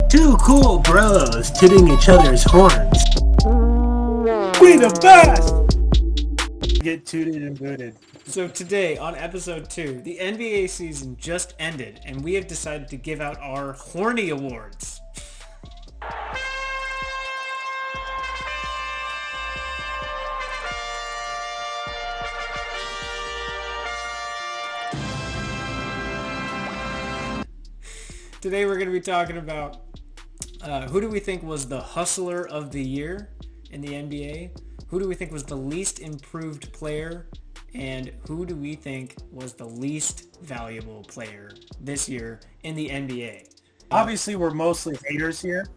Two cool bros tooting each other's horns. We the best! Get tooted and booted. So today, on episode 2, the NBA season just ended, and we have decided to give out our Horny Awards. Today we're going to be talking about who do we think was the hustler of the year in the NBA, who do we think was the least improved player, and who do we think was the least valuable player this year in the NBA. Obviously, we're mostly haters here.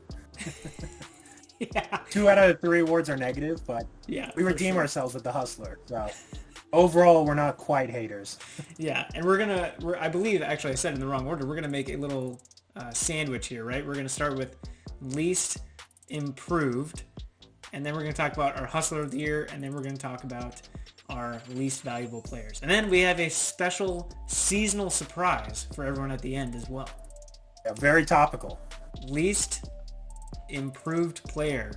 Yeah. 2 out of the 3 awards are negative, but we redeem ourselves with the hustler. So overall, we're not quite haters. Yeah, and I believe, actually I said it in the wrong order, we're going to make a little sandwich here, right? We're going to start with least improved, and then we're going to talk about our hustler of the year, and then we're going to talk about our least valuable players. And then we have a special seasonal surprise for everyone at the end as well. Yeah, very topical. Least improved player.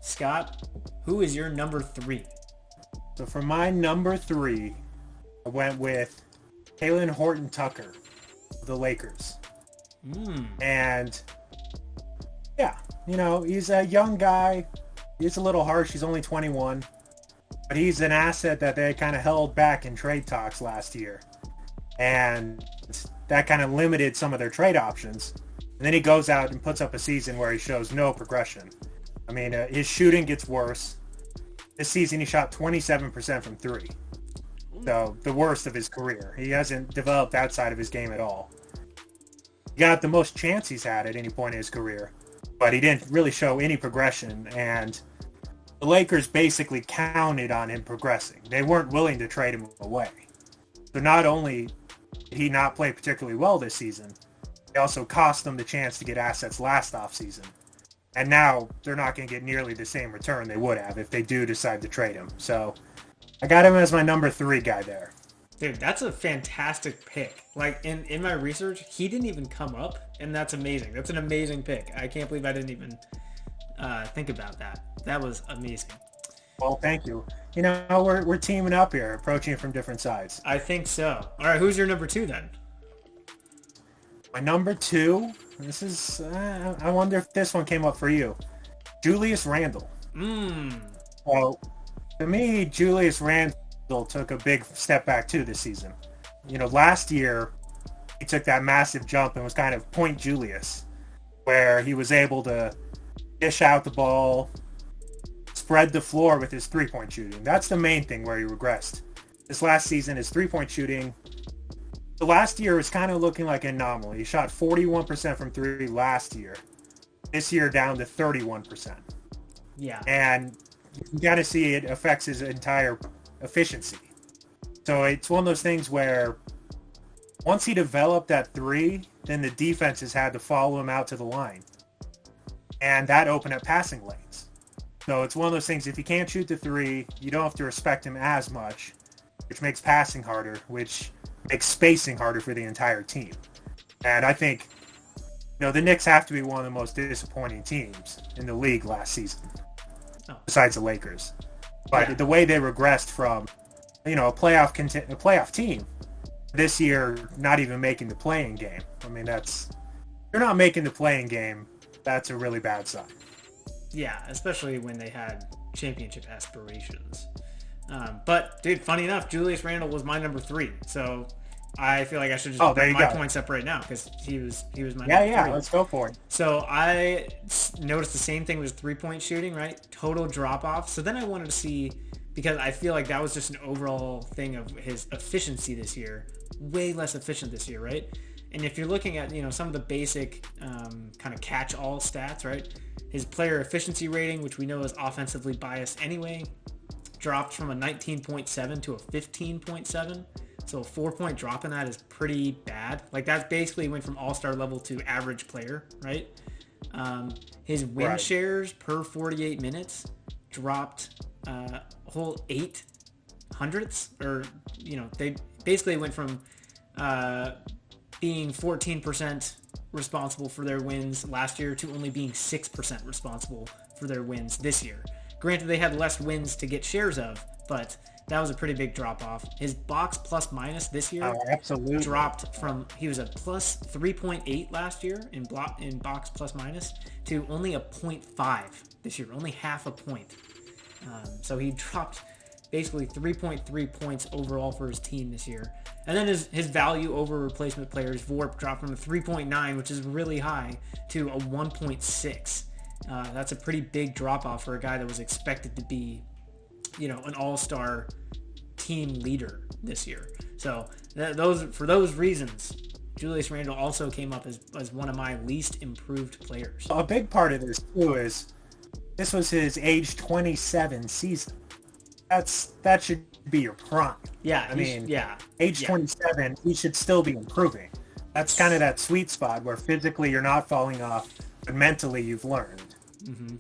Scott, who is your number 3? So for my number 3, I went with Talen Horton-Tucker of the Lakers. And yeah, he's a young guy. He's a little harsh. He's only 21. But he's an asset that they kind of held back in trade talks last year. And that kind of limited some of their trade options. And then he goes out and puts up a season where he shows no progression. I mean, his shooting gets worse. This season he shot 27% from 3. So the worst of his career. He hasn't developed outside of his game at all. He got the most chance he's had at any point in his career. But he didn't really show any progression. And the Lakers basically counted on him progressing. They weren't willing to trade him away. So not only did he not play particularly well this season, they also cost them the chance to get assets last offseason. And now they're not going to get nearly the same return they would have if they do decide to trade him. So I got him as my number 3 guy there. Dude, that's a fantastic pick. Like, in my research, he didn't even come up, and that's amazing. That's an amazing pick. I can't believe I didn't even think about that. That was amazing. Well, thank you. We're teaming up here, approaching it from different sides. I think so. All right, who's your number 2 then? My number 2, this is, I wonder if this one came up for you. Julius Randle. Well, to me, Julius Randle took a big step back too this season. Last year, he took that massive jump and was kind of point Julius, where he was able to dish out the ball, spread the floor with his three-point shooting. That's the main thing where he regressed. This last season, his three-point shooting, the last year was kind of looking like an anomaly. He shot 41% from 3 last year. This year down to 31%. Yeah. And you got to see it affects his entire efficiency. So it's one of those things where once he developed that 3, then the defenses had to follow him out to the line. And that opened up passing lanes. So it's one of those things, if you can't shoot the 3, you don't have to respect him as much, which makes passing harder, which makes spacing harder for the entire team. And I think, the Knicks have to be one of the most disappointing teams in the league last season, besides the Lakers. But the way they regressed from, a playoff team this year, not even making the playing game. I mean, you're not making the playing game. That's a really bad sign. Yeah, especially when they had championship aspirations. But, dude, funny enough, Julius Randle was my number 3. So I feel like I should just bring my points up right now because he was my number 3. Yeah, let's go for it. So I noticed the same thing with three-point shooting, right? Total drop-off. So then I wanted to see, because I feel like that was just an overall thing of his efficiency this year. Way less efficient this year, right? And if you're looking at, some of the basic kind of catch-all stats, right? His player efficiency rating, which we know is offensively biased anyway, dropped from a 19.7 to a 15.7. So a 4-point drop in that is pretty bad. Like, that basically went from all-star level to average player, right? His win shares per 48 minutes dropped a whole 8 hundredths, or, they basically went from being 14% responsible for their wins last year to only being 6% responsible for their wins this year. Granted, they had less wins to get shares of, but that was a pretty big drop-off. His box plus minus this year dropped from, he was a plus 3.8 last year in box plus minus to only a 0.5 this year, only half a point. So he dropped basically 3.3 points overall for his team this year. And then his value over replacement players, VORP, dropped from a 3.9, which is really high, to a 1.6. That's a pretty big drop-off for a guy that was expected to be, an all-star team leader this year. So for those reasons, Julius Randle also came up as one of my least improved players. A big part of this too is this was his age 27 season. That should be your prime. Yeah, age 27, he should still be improving. That's kind of that sweet spot where physically you're not falling off, but mentally you've learned. Mm-hmm.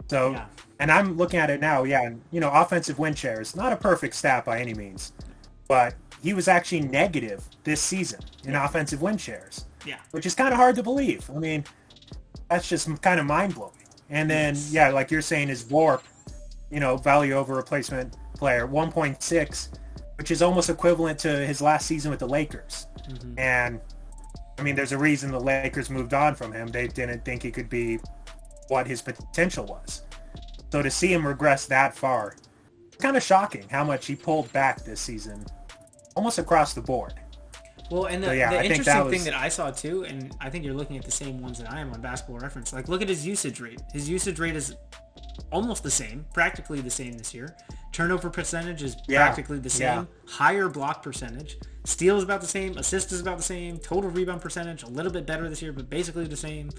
So, and I'm looking at it now, offensive win shares, not a perfect stat by any means, but he was actually negative this season in offensive win shares. Yeah. Which is kind of hard to believe. I mean, that's just kind of mind-blowing. And then, like you're saying, his VORP, value over replacement player, 1.6, which is almost equivalent to his last season with the Lakers. Mm-hmm. And, there's a reason the Lakers moved on from him. They didn't think he could be what his potential was. So to see him regress that far, it's kind of shocking how much he pulled back this season, almost across the board. Well, and the interesting thing that I saw too, and I think you're looking at the same ones that I am on Basketball Reference, like look at his usage rate. His usage rate is almost the same, practically the same this year. Turnover percentage is practically the same. Yeah. Higher block percentage. Steal is about the same. Assist is about the same. Total rebound percentage, a little bit better this year, but basically the same.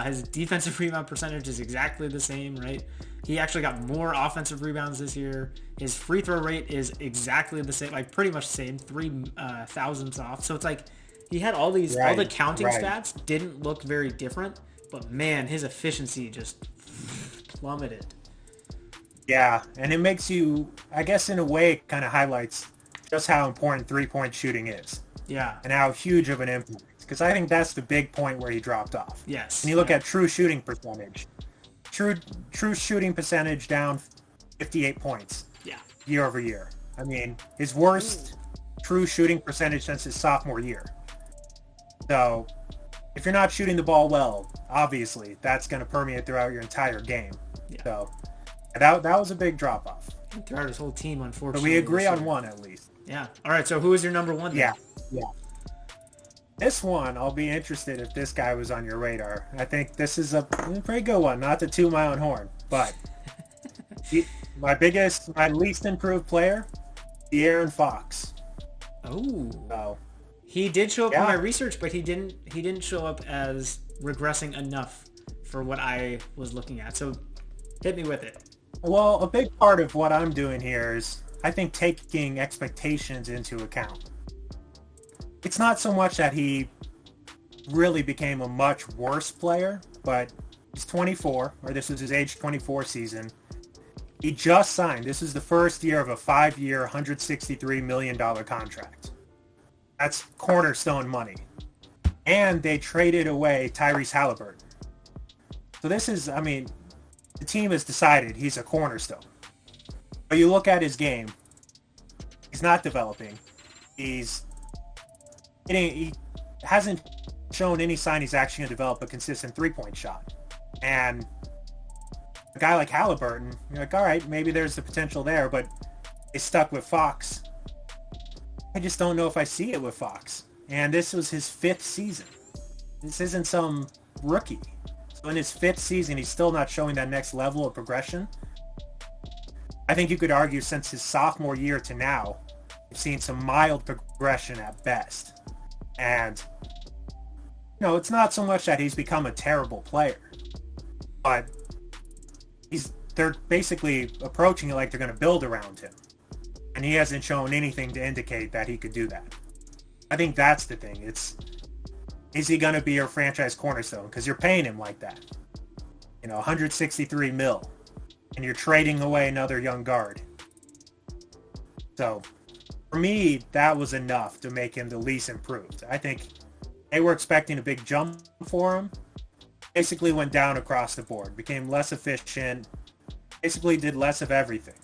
His defensive rebound percentage is exactly the same, right? He actually got more offensive rebounds this year. His free throw rate is exactly the same, like pretty much the same, 3 thousandths off. So it's like he had all these, all the counting stats didn't look very different, but man, his efficiency just plummeted. Yeah, and it makes you, I guess in a way, it kind of highlights just how important three-point shooting is. Yeah. And how huge of an impact. Because I think that's the big point where he dropped off. Yes. And you look at true shooting percentage. True shooting percentage down 58 points. Yeah. Year over year. His worst true shooting percentage since his sophomore year. So, if you're not shooting the ball well, obviously, that's going to permeate throughout your entire game. Yeah. So, that was a big drop-off. Throughout his whole team, unfortunately. But we agree on one, at least. Yeah. All right, so who is your number one then? Yeah. This one, I'll be interested if this guy was on your radar. I think this is a pretty good one, not to toot my own horn, but my least improved player, De'Aaron Fox. Oh. So, he did show up in my research, but he didn't show up as regressing enough for what I was looking at. So hit me with it. Well, a big part of what I'm doing here is, I think, taking expectations into account. It's not so much that he really became a much worse player, but he's 24, or this was his age 24 season. He just signed. This is the first year of a 5-year, $163 million contract. That's cornerstone money. And they traded away Tyrese Halliburton. So this is, the team has decided he's a cornerstone. But you look at his game, he's not developing. He hasn't shown any sign he's actually going to develop a consistent three-point shot. And a guy like Halliburton, you're like, all right, maybe there's the potential there, but they stuck with Fox. I just don't know if I see it with Fox. And this was his 5th season. This isn't some rookie. So in his 5th season, he's still not showing that next level of progression. I think you could argue since his sophomore year to now, we've seen some mild progression at best. And, it's not so much that he's become a terrible player, but they're basically approaching it like they're going to build around him. And he hasn't shown anything to indicate that he could do that. I think that's the thing. Is he going to be your franchise cornerstone? Because you're paying him like that. $163 million. And you're trading away another young guard. For me, that was enough to make him the least improved. I think they were expecting a big jump for him. Basically went down across the board, became less efficient, basically did less of everything,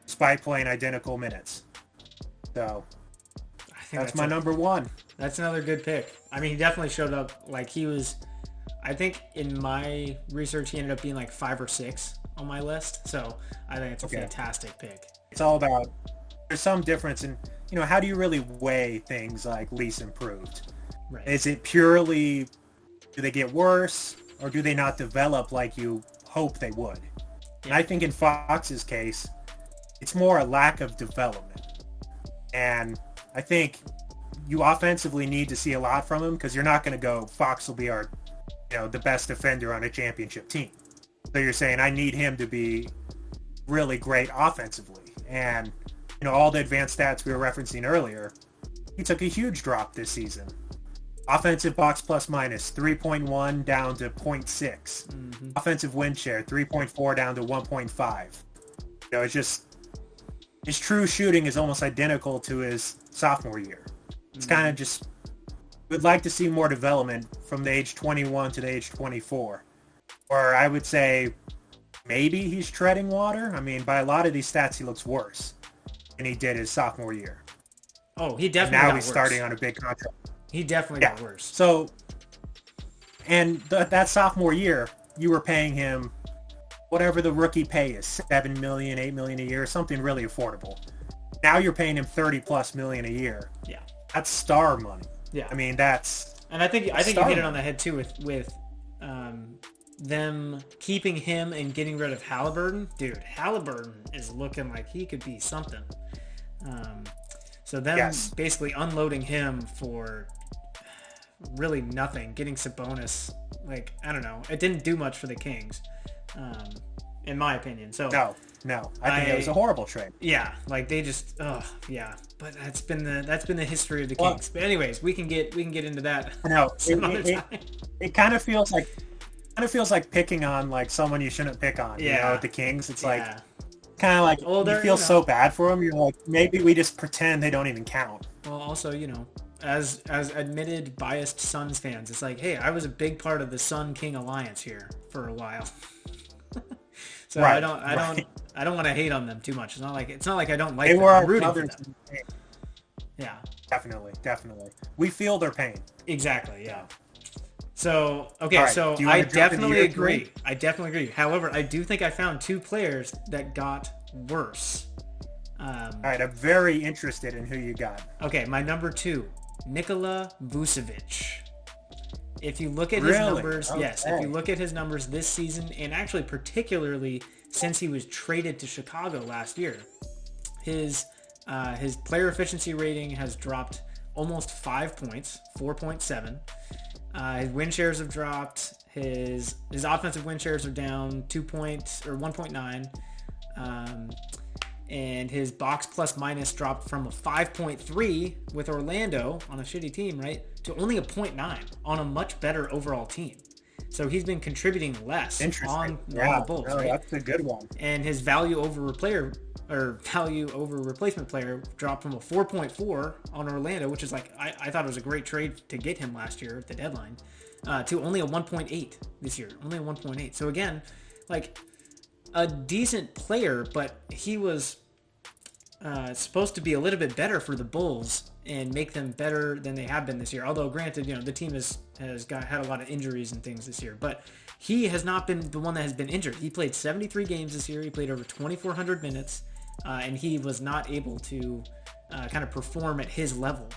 despite playing identical minutes. So I think that's my number one. That's another good pick. I mean, he definitely showed up like he was. I think in my research, he ended up being like 5 or 6 on my list. So I think it's a fantastic pick. It's all about, there's some difference in, how do you really weigh things like least improved? Right. Is it purely, do they get worse, or do they not develop like you hope they would? Yeah. And I think in Fox's case, it's more a lack of development. And I think you offensively need to see a lot from him, because you're not going to go, Fox will be our, the best defender on a championship team. So you're saying I need him to be really great offensively. And, all the advanced stats we were referencing earlier, he took a huge drop this season. Offensive box plus minus 3.1 down to 0.6. Mm-hmm. Offensive win share 3.4 down to 1.5. It's just, his true shooting is almost identical to his sophomore year. It's kind of just, we'd like to see more development from the age 21 to the age 24. Or I would say maybe he's treading water. I mean, by a lot of these stats, he looks worse than he did his sophomore year. Oh, he definitely and now got he's worse. Starting on a big contract. He definitely got worse. So, and that sophomore year, you were paying him whatever the rookie pay is, $7 million, $8 million a year, something really affordable. Now you're paying him $30+ million a year. Yeah. That's star money. Yeah. I mean, that's... And I think you hit it on the head, too, with them keeping him and getting rid of Halliburton. Dude, Halliburton is looking like he could be something. So them basically unloading him for really nothing, getting Sabonis, like, I don't know. It didn't do much for the Kings, in my opinion. So No. I think it was a horrible trade. Yeah, like they just, But that's been the history of the Kings. But anyways, we can get into that. No, it kind of feels like picking on like someone you shouldn't pick on. With the Kings, it's like kind of like you feel so bad for them. You're like, maybe we just pretend they don't even count. Well, also, as admitted biased Suns fans, it's like, hey, I was a big part of the Sun King alliance here for a while. So I don't want to hate on them too much. It's not like I don't like them. I'm rooting for them. Yeah. Definitely. We feel their pain. Exactly, yeah. So, okay, right, so I definitely agree. I definitely agree. However, I do think I found 2 players that got worse. All right, I'm very interested in who you got. Okay, my number 2, Nicola Vucevic. If you look at his numbers, yes, if you look at his numbers this season, and actually particularly since he was traded to Chicago last year, his player efficiency rating has dropped almost 5 points, 4.7. His win shares have dropped. His offensive win shares are down 1.9. And his box plus minus dropped from a 5.3 with Orlando on a shitty team, right, to only a 0.9 on a much better overall team. So he's been contributing less on the Bulls. Really, right? That's a good one. And his value over replacement player dropped from a 4.4 on Orlando, which is like, I thought it was a great trade to get him last year at the deadline, to only a 1.8 this year. Only a 1.8. So again, like a decent player, but he was supposed to be a little bit better for the Bulls and make them better than they have been this year. Although granted, the team had a lot of injuries and things this year, but he has not been the one that has been injured. He played 73 games this year. He played over 2,400 minutes, and he was not able to kind of perform at his level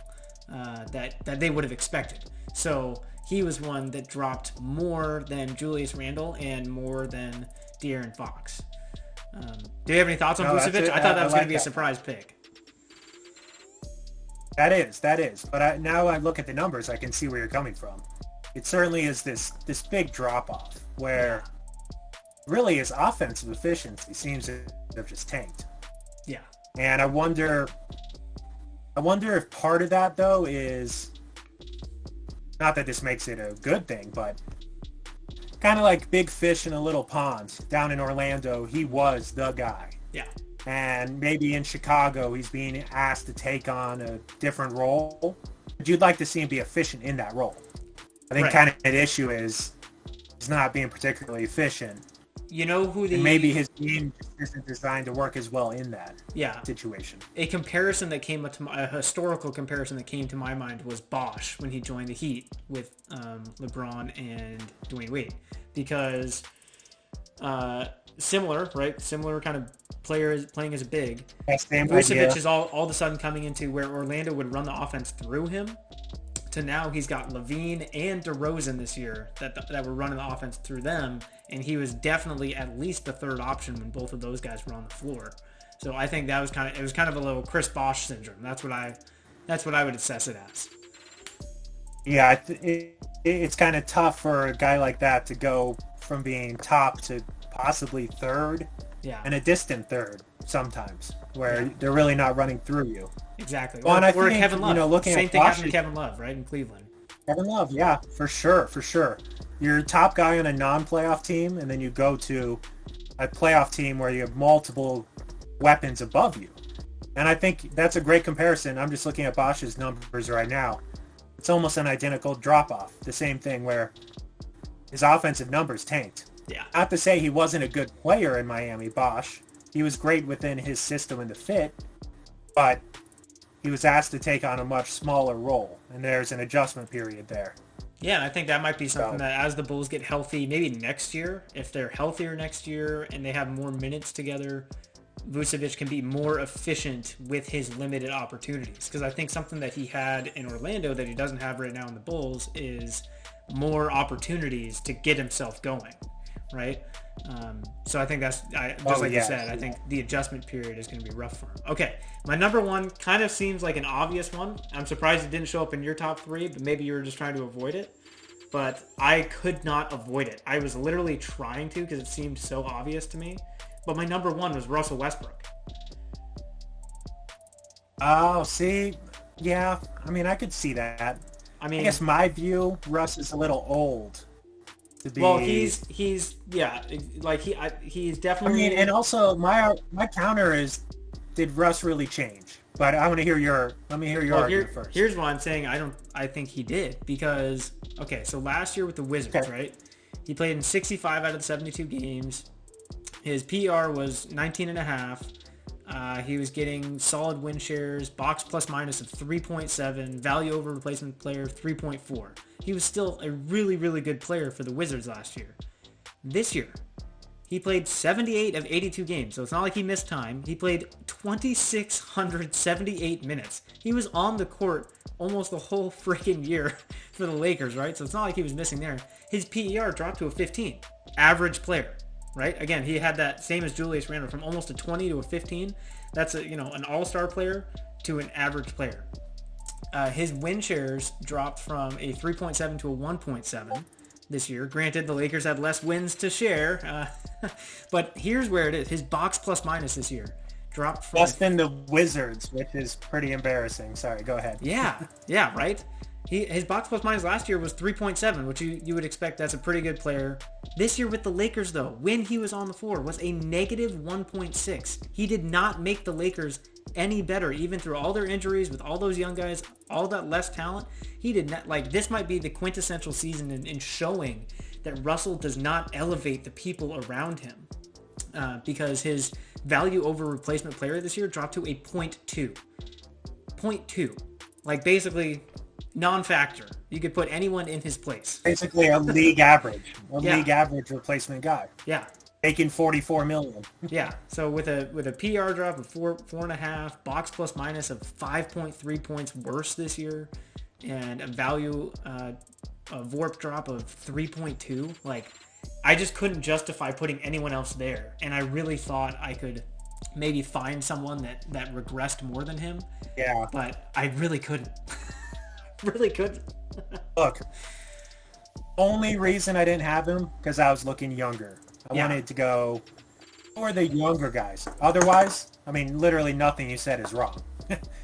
that they would have expected. So he was one that dropped more than Julius Randle and more than De'Aaron Fox. Do you have any thoughts on Vucevic? I thought that was going to be a surprise pick. That is. But now I look at the numbers, I can see where you're coming from. It certainly is this big drop-off where really his offensive efficiency seems to have just tanked. Yeah. And I wonder if part of that, though, is not that this makes it a good thing, but kind of like big fish in a little pond. Down in Orlando, he was the guy. Yeah. And maybe in Chicago, he's being asked to take on a different role. But you'd like to see him be efficient in that role. I think Right. kind of an issue is he's not being particularly efficient. You know who the... And maybe his game just isn't designed to work as well in that situation. A comparison that came up to a historical comparison that came to my mind was Bosch when he joined the Heat with LeBron and Dwayne Wade, because similar kind of players playing as a big. Vucevic is all of a sudden coming into where Orlando would run the offense through him, to now he's got Levine and DeRozan this year that were running the offense through them, and he was definitely at least the third option when both of those guys were on the floor. So I think that was kind of a little Chris Bosh syndrome. That's what I would assess it as. Yeah, it's kind of tough for a guy like that to go from being top to possibly third, and a distant third sometimes, where they're really not running through you. Exactly. Well, and I or think, Kevin Love. Looking Same at thing Bosh, happened to Kevin Love, right, in Cleveland. Kevin Love, yeah, for sure. You're top guy on a non-playoff team, and then you go to a playoff team where you have multiple weapons above you. And I think that's a great comparison. I'm just looking at Bosch's numbers right now. It's almost an identical drop-off. The same thing where his offensive numbers tanked. Yeah. Not to say he wasn't a good player in Miami, Bosch. He was great within his system and the fit, but he was asked to take on a much smaller role, and there's an adjustment period there. Yeah, and I think that might be something that as the Bulls get healthy, maybe next year, if they're healthier next year and they have more minutes together, Vucevic can be more efficient with his limited opportunities. Because I think something that he had in Orlando that he doesn't have right now in the Bulls is more opportunities to get himself going, right? So I think that's, you said, I think the adjustment period is going to be rough for him. Okay, my number one kind of seems like an obvious one. I'm surprised it didn't show up in your top three, but maybe you were just trying to avoid it. But I could not avoid it. I was literally trying to because it seemed so obvious to me. But my number one was Russell Westbrook. Oh, see? Yeah, I mean, I could see that. I guess my view, Russ is a little old. Well, he's definitely. I mean, and also my counter is, did Russ really change? But I want to hear your. Let me hear your argument first. Here's why I'm saying I think he did, because so last year with the Wizards, right? He played in 65 out of the 72 games. His PR was 19.5. He was getting solid win shares, box plus minus of 3.7, value over replacement player 3.4. He was still a really, really good player for the Wizards last year. This year, he played 78 of 82 games, so it's not like he missed time. He played 2,678 minutes. He was on the court almost the whole freaking year for the Lakers, right? So it's not like he was missing there. His PER dropped to a 15. Average player, right? Again, he had that same as Julius Randle, from almost a 20 to a 15. That's an all-star player to an average player. His win shares dropped from a 3.7 to a 1.7 this year. Granted, the Lakers had less wins to share, but here's where it is. His box plus minus this year dropped from Weston the Wizards, which is pretty embarrassing. Sorry, go ahead. Yeah, right? His box plus minus last year was 3.7, which you would expect. That's a pretty good player. This year with the Lakers, though, when he was on the floor, was a negative 1.6. He did not make the Lakers any better, even through all their injuries, with all those young guys, all that less talent. He did not, this might be the quintessential season in showing that Russell does not elevate the people around him, because his value over replacement player this year dropped to a 0.2. 0.2. Basically non-factor. You could put anyone in his place. Basically a league average. League average replacement guy. Yeah. Making $44 million. Yeah. So with a PR drop of 4.5, box plus minus of 5.3 points worse this year, and a value a VORP drop of 3.2, I just couldn't justify putting anyone else there. And I really thought I could maybe find someone that regressed more than him. Yeah. But I really couldn't. Really couldn't. Look, only reason I didn't have him because I was looking younger. I wanted to go for the younger guys. Otherwise, literally nothing you said is wrong.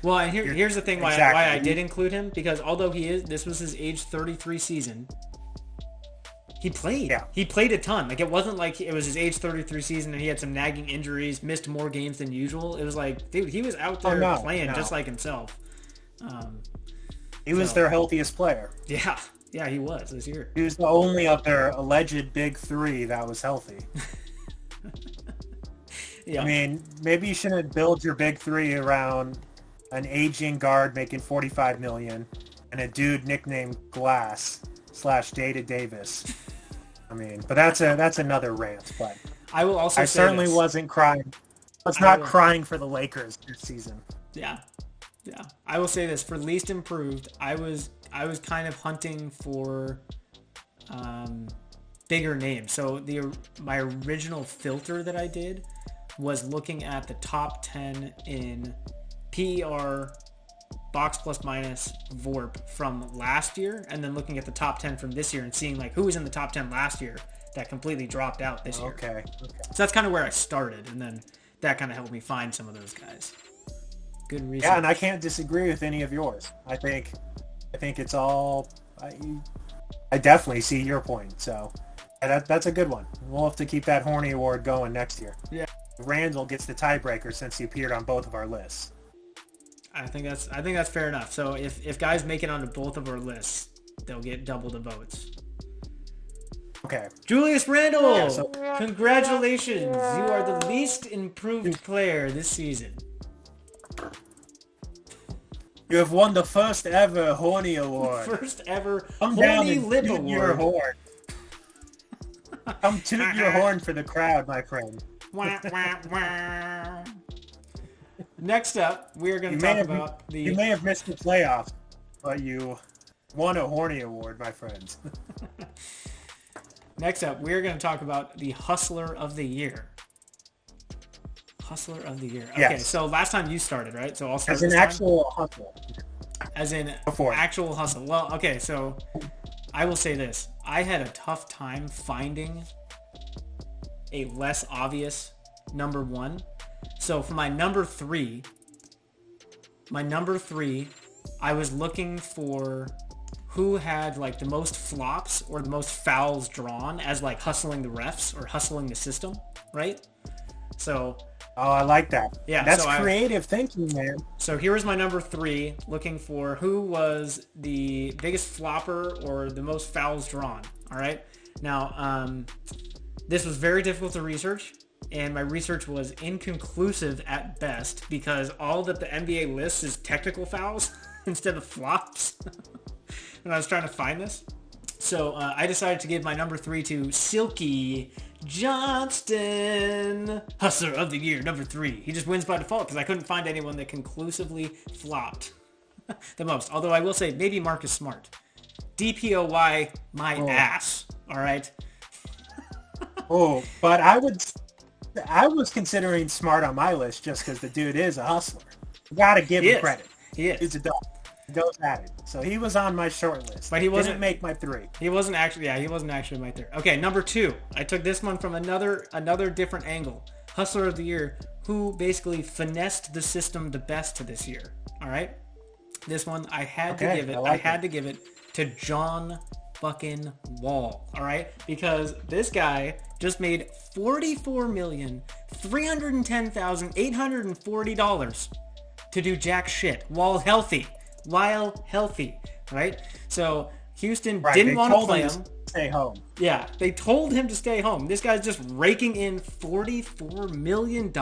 Well, and here's the thing why I did include him, because although this was his age 33 season, he played. Yeah. He played a ton. It wasn't like it was his age 33 season and he had some nagging injuries, missed more games than usual. It was dude, he was out there playing just like himself. He was their healthiest player. Yeah. Yeah, he was this year. He was the only of their alleged big three that was healthy. Yeah. I mean, maybe you shouldn't build your big three around an aging guard making $45 million and a dude nicknamed Glass / Data Davis. I mean, but that's another rant. But I will also. I certainly wasn't crying. I was not crying for the Lakers this season. Yeah. I will say this: for least improved, I was kind of hunting for bigger names. So my original filter that I did was looking at the top 10 in PER, box plus minus, VORP from last year, and then looking at the top 10 from this year and seeing like who was in the top 10 last year that completely dropped out this year. Okay. So that's kind of where I started, and then that kind of helped me find some of those guys. Good reason. Yeah, and I can't disagree with any of yours. I think it's all. I definitely see your point. So that's a good one. We'll have to keep that Horny Award going next year. Yeah. Randle gets the tiebreaker since he appeared on both of our lists. I think that's fair enough. So if guys make it onto both of our lists, they'll get double the votes. Okay. Julius Randle, Yeah, congratulations! You are the least improved player this season. You have won the first ever Horny Award. First ever Come down Horny and Lip toot your Award. horn. Come toot your horn for the crowd, my friend. Wah, wah, wah. Next up, we are going to talk about the... You may have missed the playoffs, but you won a Horny Award, my friends. Next up, we're going to talk about the Hustler of the Year. Hustler of the Year. Okay, Yes. So last time you started, right? So I'll start As an this time. actual hustle. As in Before. actual hustle. Well, okay, so I will say this. I had a tough time finding a less obvious number one. So for my number three, I was looking for who had like the most flops or the most fouls drawn as like hustling the refs or hustling the system, right? So Oh, I like that. Yeah, That's so creative thinking, man. So here was my number three, looking for who was the biggest flopper or the most fouls drawn. All right. Now, this was very difficult to research, and my research was inconclusive at best because all that the NBA lists is technical fouls instead of flops. And I was trying to find this. So I decided to give my number three to Silky Johnston, Hustler of the Year, number three. He just wins by default because I couldn't find anyone that conclusively flopped the most. Although I will say maybe Marcus Smart. DPOY my ass. All right. But I was considering Smart on my list just because the dude is a hustler. You gotta give him credit. He is. He's a dog. He goes at it. So he was on my short list. But he wasn't Didn't make my three. He wasn't actually my third. Okay, number two. I took this one from another different angle. Hustler of the Year, who basically finessed the system the best to this year. All right. This one I had to give it. I had to give it to John fucking Wall. All right, because this guy just made $44,310,840 to do jack shit while healthy. Right? So Houston didn't want to play him. Stay home. Yeah, they told him to stay home. This guy's just raking in $44 million?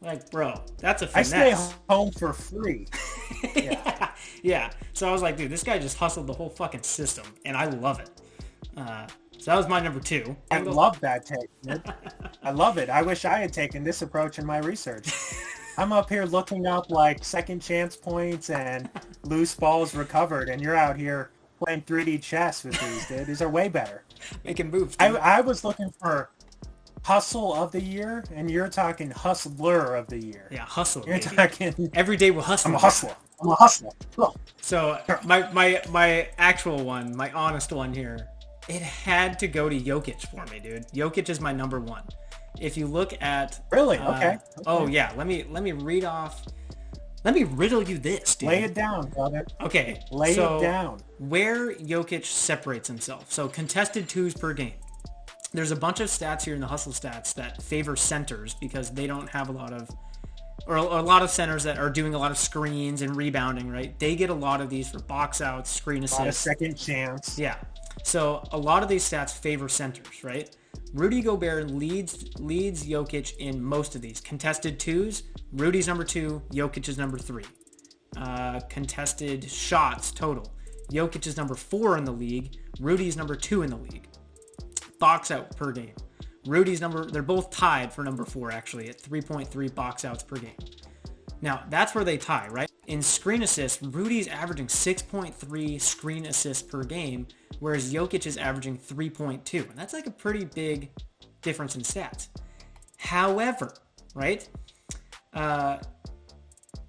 Like, bro, that's a finesse. I stay home for free. Yeah. So I was like, dude, this guy just hustled the whole fucking system, and I love it. So that was my number two. I love that take. I love it. I wish I had taken this approach in my research. I'm up here looking up like second chance points and loose balls recovered, and you're out here playing 3D chess with these, dude. These are way better. Making moves. I was looking for hustle of the year, and you're talking hustler of the year. Yeah, hustle. You're baby. talking. Every day we're hustling. I'm a hustler. Look. So my actual one, my honest one here, it had to go to Jokic for me, dude. Jokic is my number one. If you look at Really? Okay. Oh yeah, let me read off. Let me riddle you this, dude. Lay it down, brother. Okay. Lay it down. Where Jokic separates himself. So contested twos per game. There's a bunch of stats here in the hustle stats that favor centers because they don't have a lot of or a lot of centers that are doing a lot of screens and rebounding, right? They get a lot of these for box outs, screen assists. A lot of second chance. Yeah. So a lot of these stats favor centers, right? Rudy Gobert leads Jokic in most of these. Contested twos, Rudy's number 2, Jokic is number 3. Contested shots total, Jokic is number 4 in the league, Rudy's number 2 in the league. Box out per game, they're both tied for number 4 actually at 3.3 box outs per game. Now that's where they tie, right? In screen assists, Rudy's averaging 6.3 screen assists per game, whereas Jokic is averaging 3.2. And that's like a pretty big difference in stats. However, right?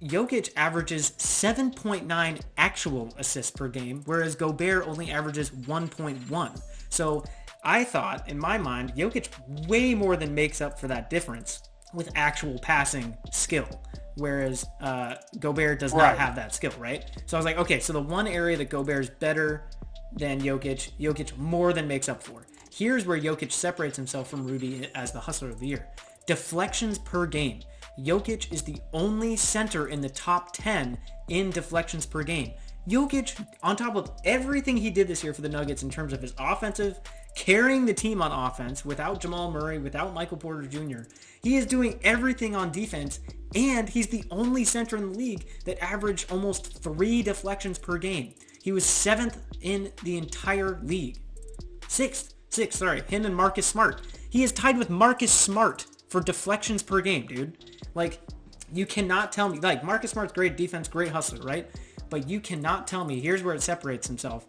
Jokic averages 7.9 actual assists per game, whereas Gobert only averages 1.1. So I thought, in my mind, Jokic way more than makes up for that difference with actual passing skill, whereas Gobert does not have that skill, right? So I was like, okay, so the one area that Gobert is better than Jokic more than makes up for. Here's where Jokic separates himself from Rudy as the hustler of the year. Deflections per game. Jokic is the only center in the top 10 in deflections per game. Jokic, on top of everything he did this year for the Nuggets in terms of his offensive, carrying the team on offense without Jamal Murray, without Michael Porter Jr., he is doing everything on defense, and he's the only center in the league that averaged almost 3 deflections per game. He was 7th in the entire league. Sixth, him and Marcus Smart. He is tied with Marcus Smart for deflections per game, dude. Like, you cannot tell me, like, Marcus Smart's great defense, great hustler, right? But you cannot tell me, here's where it separates himself.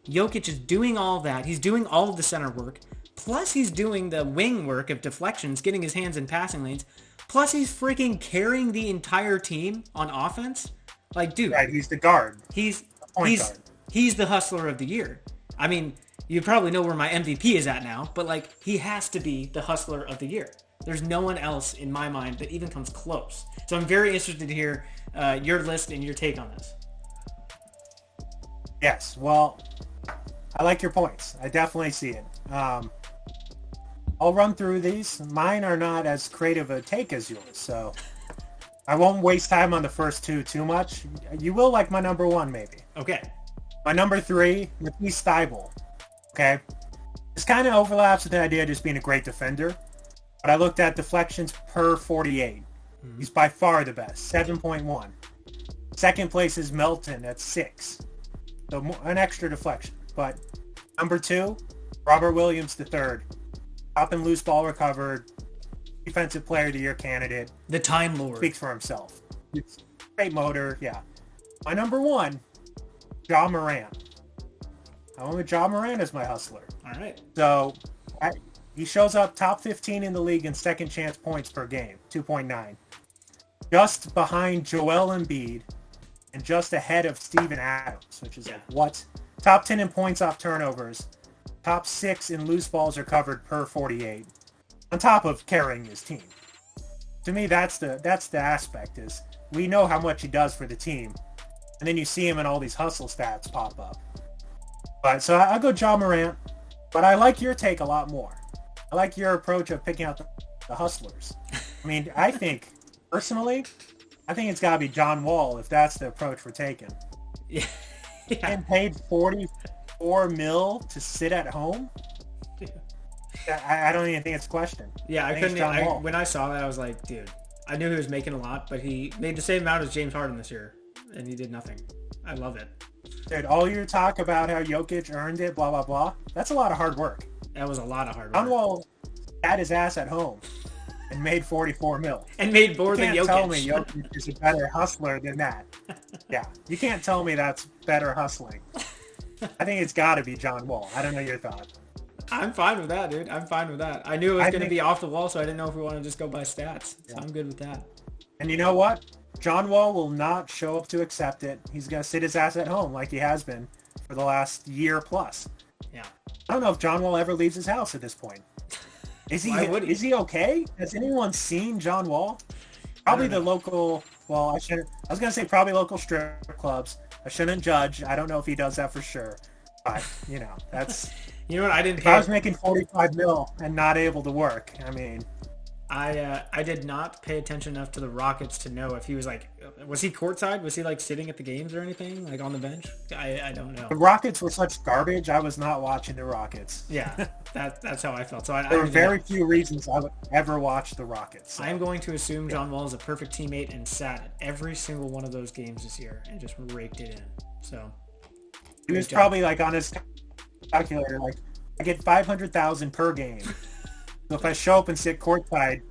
Jokic is doing all that. He's doing all of the center work. Plus, he's doing the wing work of deflections, getting his hands in passing lanes. Plus, he's freaking carrying the entire team on offense. Like, dude. Right, he's the guard. He's guard. He's the hustler of the year. I mean, you probably know where my MVP is at now, but, like, he has to be the hustler of the year. There's no one else in my mind that even comes close. So I'm very interested to hear your list and your take on this. Yes, well, I like your points. I definitely see it. I'll run through these. Mine are not as creative a take as yours, so I won't waste time on the first two too much. You will like my number 1, maybe. Okay. My number 3, Matisse Thybulle. Okay? This kind of overlaps with the idea of just being a great defender. But I looked at deflections per 48. He's by far the best, 7.1. Second place is Melton at 6. So an extra deflection. But number 2, Robert Williams III. Top and loose ball recovered. Defensive Player of the Year candidate. The Time Lord. Speaks for himself. It's great motor, yeah. My number 1, Ja Morant. I went with Ja Morant as my hustler. All right. So he shows up top 15 in the league in second chance points per game, 2.9. Just behind Joel Embiid and just ahead of Steven Adams, which is like, what? Top 10 in points off turnovers. Top 6 in loose balls recovered per 48. On top of carrying his team. To me, that's the aspect, is we know how much he does for the team. And then you see him in all these hustle stats pop up. But so I'll go Ja Morant. But I like your take a lot more. I like your approach of picking out the hustlers. I mean, I think, personally, it's got to be John Wall if that's the approach we're taking. Yeah. And paid $44 million to sit at home? I don't even think it's a question. Yeah, I couldn't. When I saw that, I was like, dude, I knew he was making a lot, but he made the same amount as James Harden this year, and he did nothing. I love it. Dude, all your talk about how Jokic earned it, blah, blah, blah, that's a lot of hard work. That was a lot of hard work. John Wall had his ass at home and made $44 million. And made more than Jokic. You can't tell me Jokic is a better hustler than that. Yeah, you can't tell me that's better hustling. I think it's got to be John Wall. I don't know your thought. I'm fine with that, dude. I'm fine with that. I knew it was going to be off the wall, so I didn't know if we want to just go by stats. So I'm good with that. And you know what? John Wall will not show up to accept it. He's going to sit his ass at home like he has been for the last year plus. Yeah. I don't know if John Wall ever leaves his house at this point. Is he? Is he okay? Has anyone seen John Wall? Probably the local. Well, I was gonna say probably local strip clubs. I shouldn't judge. I don't know if he does that for sure. But that's. You know what? I didn't. If I was making $45 million and not able to work, I mean, I did not pay attention enough to the Rockets to know if he was like, was he courtside? Was he like sitting at the games or anything, like on the bench? I don't know. The Rockets were such garbage. I was not watching the Rockets. Yeah, that's how I felt. So there were very few reasons I would ever watch the Rockets. So. I'm going to assume John Wall is a perfect teammate and sat at every single one of those games this year and just raked it in. So he was probably like on his calculator, like I get 500,000 per game. So if I show up and sit courtside,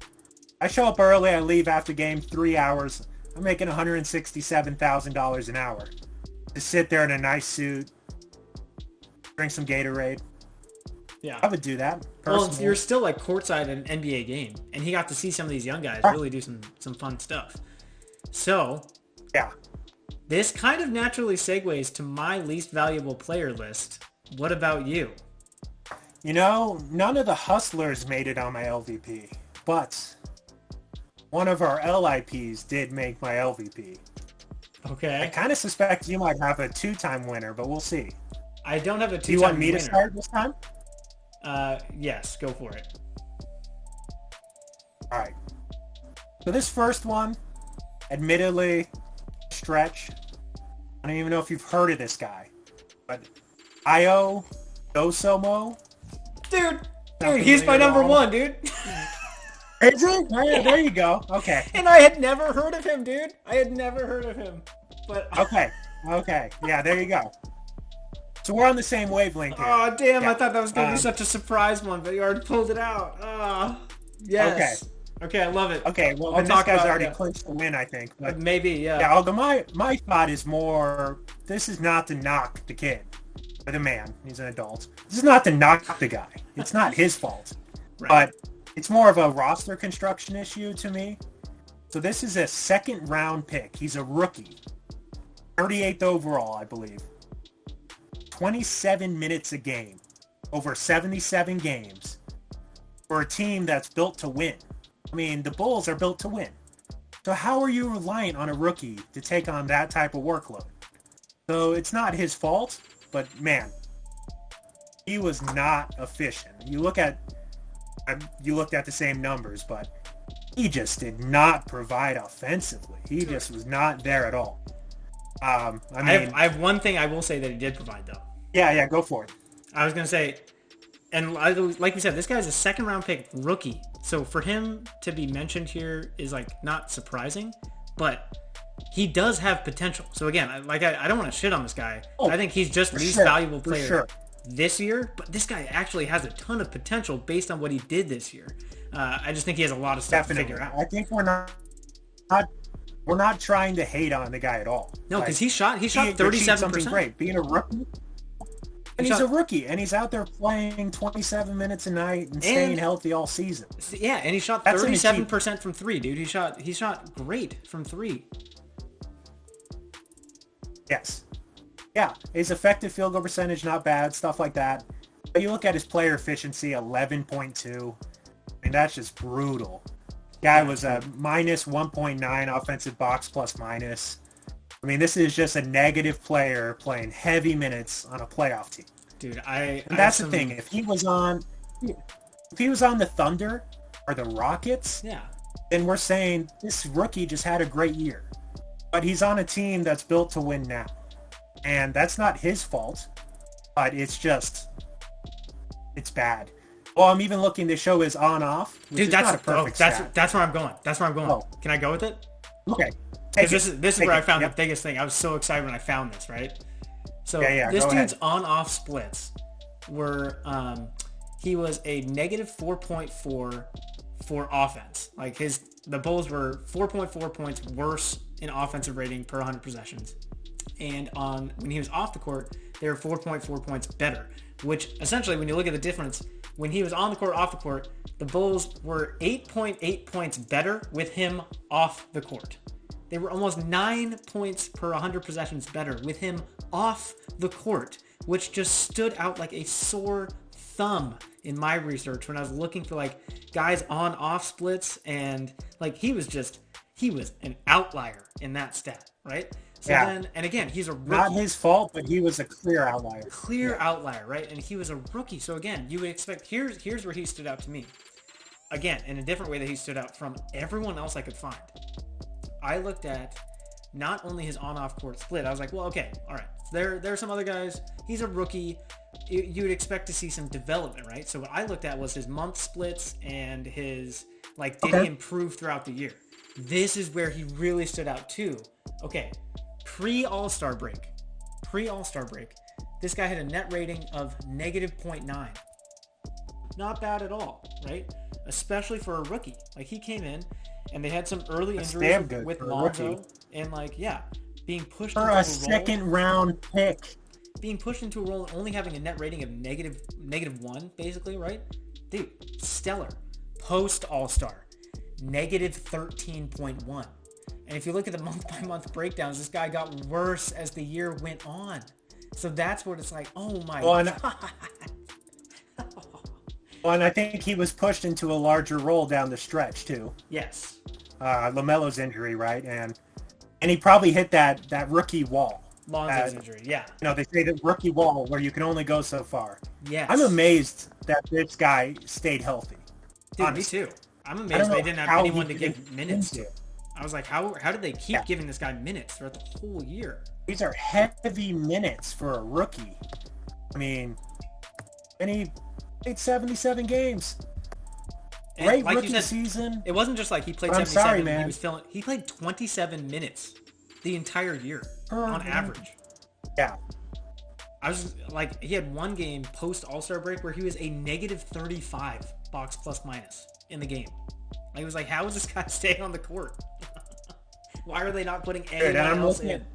I show up early, I leave after game 3 hours. I'm making $167,000 an hour to sit there in a nice suit, drink some Gatorade. Yeah, I would do that. Personally. Well, you're still like courtside at an NBA game, and he got to see some of these young guys really do some fun stuff. So yeah, this kind of naturally segues to my least valuable player list. What about you? You know, none of the hustlers made it on my LVP, but one of our LIPs did make my LVP. Okay. I kind of suspect you might have a two-time winner, but we'll see. I don't have a two-time winner. Do you want me to start this time? Yes, go for it. All right. So this first one, admittedly, stretch. I don't even know if you've heard of this guy, but Io Dosomo. Dude, he's my number one, dude. Is it? Yeah, there you go. Okay. And I had never heard of him, dude. I had never heard of him. But Okay. Yeah, there you go. So we're on the same wavelength here. Oh, damn. Yeah. I thought that was going to be such a surprise one, but you already pulled it out. Yes. Okay, I love it. Okay, well, I'll this talk guy's about, already clinched the win, I think. But maybe, yeah. Yeah, although my thought is more, this is not to knock the kid. Or the man. He's an adult. This is not to knock the guy. It's not his fault. Right. But it's more of a roster construction issue to me. So this is a second-round pick. He's a rookie. 38th overall, I believe. 27 minutes a game. Over 77 games. For a team that's built to win. I mean, the Bulls are built to win. So how are you reliant on a rookie to take on that type of workload? So it's not his fault, but man, he was not efficient. You looked at the same numbers, but he just did not provide offensively. He just was not there at all. I have one thing I will say that he did provide, though. Yeah, go for it. I was going to say, and like we said, this guy's a second-round pick rookie. So for him to be mentioned here is like not surprising, but he does have potential. So again, I don't want to shit on this guy. I think he's just least valuable player this year, but this guy actually has a ton of potential based on what he did this year. I just think he has a lot of stuff to figure out. I think we're not trying to hate on the guy at all. No, because he shot 37%. Something great. Being a rookie. And he's a rookie, and he's out there playing 27 minutes a night and staying healthy all season. Yeah, and he shot 37% from three, dude. He shot great from three. Yes. Yeah, his effective field goal percentage, not bad, stuff like that. But you look at his player efficiency, 11.2. I mean, that's just brutal. Guy was a minus 1.9 offensive box plus minus. I mean, this is just a negative player playing heavy minutes on a playoff team. Dude, and that's the thing. If he was on the Thunder or the Rockets, then we're saying this rookie just had a great year. But he's on a team that's built to win now. And that's not his fault, but it's bad. Well, I'm even looking to show his on-off, which dude, is not a perfect stat. That's where I'm going. Oh. Can I go with it? Okay. This is where I found the biggest thing. I was so excited when I found this, right? So this dude's on-off splits were, he was a negative 4.4 for offense. Like the Bulls were 4.4 points worse in offensive rating per 100 possessions. And when he was off the court, they were 4.4 points better, which essentially when you look at the difference, when he was on the court, off the court, the Bulls were 8.8 points better with him off the court. They were almost 9 points per 100 possessions better with him off the court, which just stood out like a sore thumb in my research when I was looking for like guys on off splits, and like he was an outlier in that stat, right? So then, and again, he's a rookie. Not his fault, but he was a clear outlier. Outlier, right? And he was a rookie. So again, you would expect, here's where he stood out to me. again, in a different way that he stood out from everyone else I could find. I looked at not only his on-off court split. I was like, well, okay, all right. There are some other guys. He's a rookie. You would expect to see some development, right? So what I looked at was his month splits and his, like, did he improve throughout the year? This is where he really stood out too. Okay, pre-All-Star break, this guy had a net rating of -0.9. Not bad at all, right? Especially for a rookie. Like, he came in and they had some early injuries with Lonzo and, like, being pushed for into a second round pick. Being pushed into a role and only having a net rating of -1, basically, right? Dude, stellar. Post All-Star, -13.1. And if you look at the month-by-month breakdowns, this guy got worse as the year went on. So that's what it's like, oh my God. Well, and I think he was pushed into a larger role down the stretch, too. Yes. LaMelo's injury, right? And he probably hit that rookie wall. Lonzo's injury, yeah. You know, they say the rookie wall where you can only go so far. Yes. I'm amazed that this guy stayed healthy. Dude, honestly. Me too. I'm amazed they didn't have anyone to give minutes to. I was like, how did they keep giving this guy minutes throughout the whole year? These are heavy minutes for a rookie. I mean, and he played 77 games. Great like rookie season. It wasn't just like he played 77. Sorry, man. He played 27 minutes the entire year on average. Yeah. I was like, he had one game post All-Star break where he was a -35 box plus minus in the game. Like, it was like, how is this guy staying on the court? Why are they not putting anyone else in?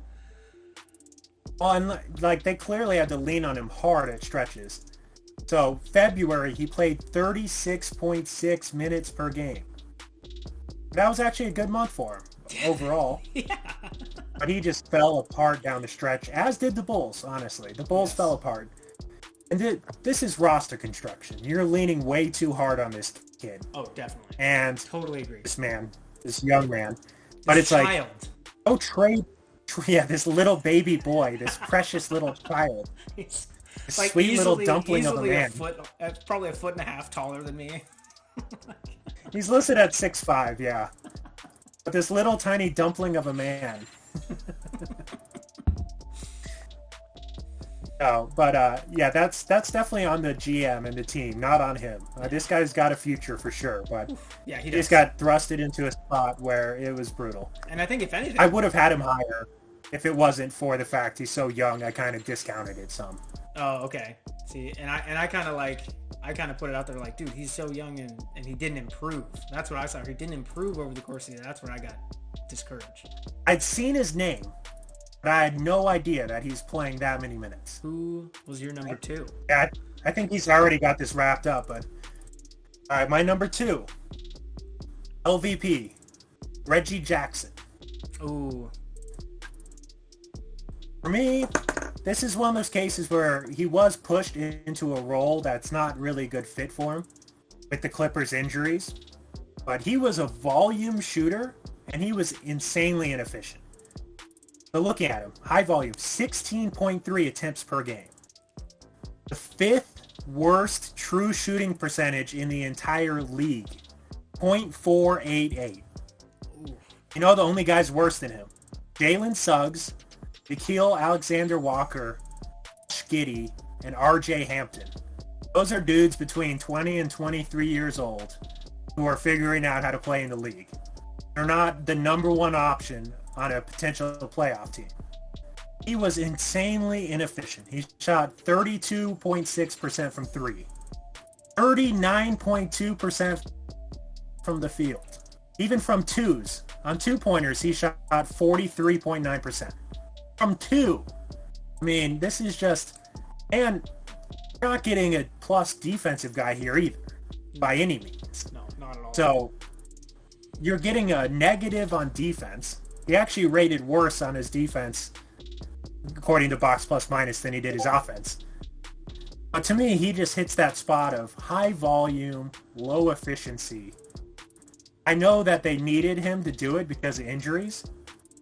Well, and like, they clearly had to lean on him hard at stretches. So February, he played 36.6 minutes per game. That was actually a good month for him overall. Yeah. But he just fell apart down the stretch, as did the Bulls, honestly. The Bulls fell apart. And this is roster construction. You're leaning way too hard on this kid. Oh, definitely. And totally agree. This young man. But it's like, oh, this little baby boy, this precious little child. This like sweet little dumpling of a man. Probably a foot and a half taller than me. He's listed at 6'5", yeah. But this little tiny dumpling of a man. Oh, but that's definitely on the GM and the team, not on him. This guy's got a future for sure, but yeah, he just got thrusted into a spot where it was brutal. And I think if anything, I would have had him higher if it wasn't for the fact he's so young. I kind of discounted it some. Oh, okay. See, and I kind of put it out there like, dude, he's so young and he didn't improve. That's what I saw. He didn't improve over the course of the year. That's where I got discouraged. I'd seen his name, but I had no idea that he's playing that many minutes. Who was your number 2? Yeah, I think he's already got this wrapped up, but all right, my number 2, LVP, Reggie Jackson. Ooh. For me, this is one of those cases where he was pushed into a role that's not really a good fit for him with the Clippers' injuries. But he was a volume shooter, and he was insanely inefficient. So looking at him, high volume, 16.3 attempts per game. The 5th worst true shooting percentage in the entire league, 0.488. You know the only guys worse than him? Jalen Suggs, Nickeil Alexander-Walker, Skitty, and RJ Hampton. Those are dudes between 20 and 23 years old who are figuring out how to play in the league. They're not the number one option on a potential playoff team. He was insanely inefficient. He shot 32.6% from 3, 39.2% from the field. Even from twos. On 2-pointers, he shot 43.9%. From 2. I mean, this is just... And you're not getting a plus defensive guy here either, by any means. No, not at all. So, you're getting a negative on defense. He actually rated worse on his defense, according to box plus minus, than he did his offense. But to me, he just hits that spot of high volume, low efficiency. I know that they needed him to do it because of injuries,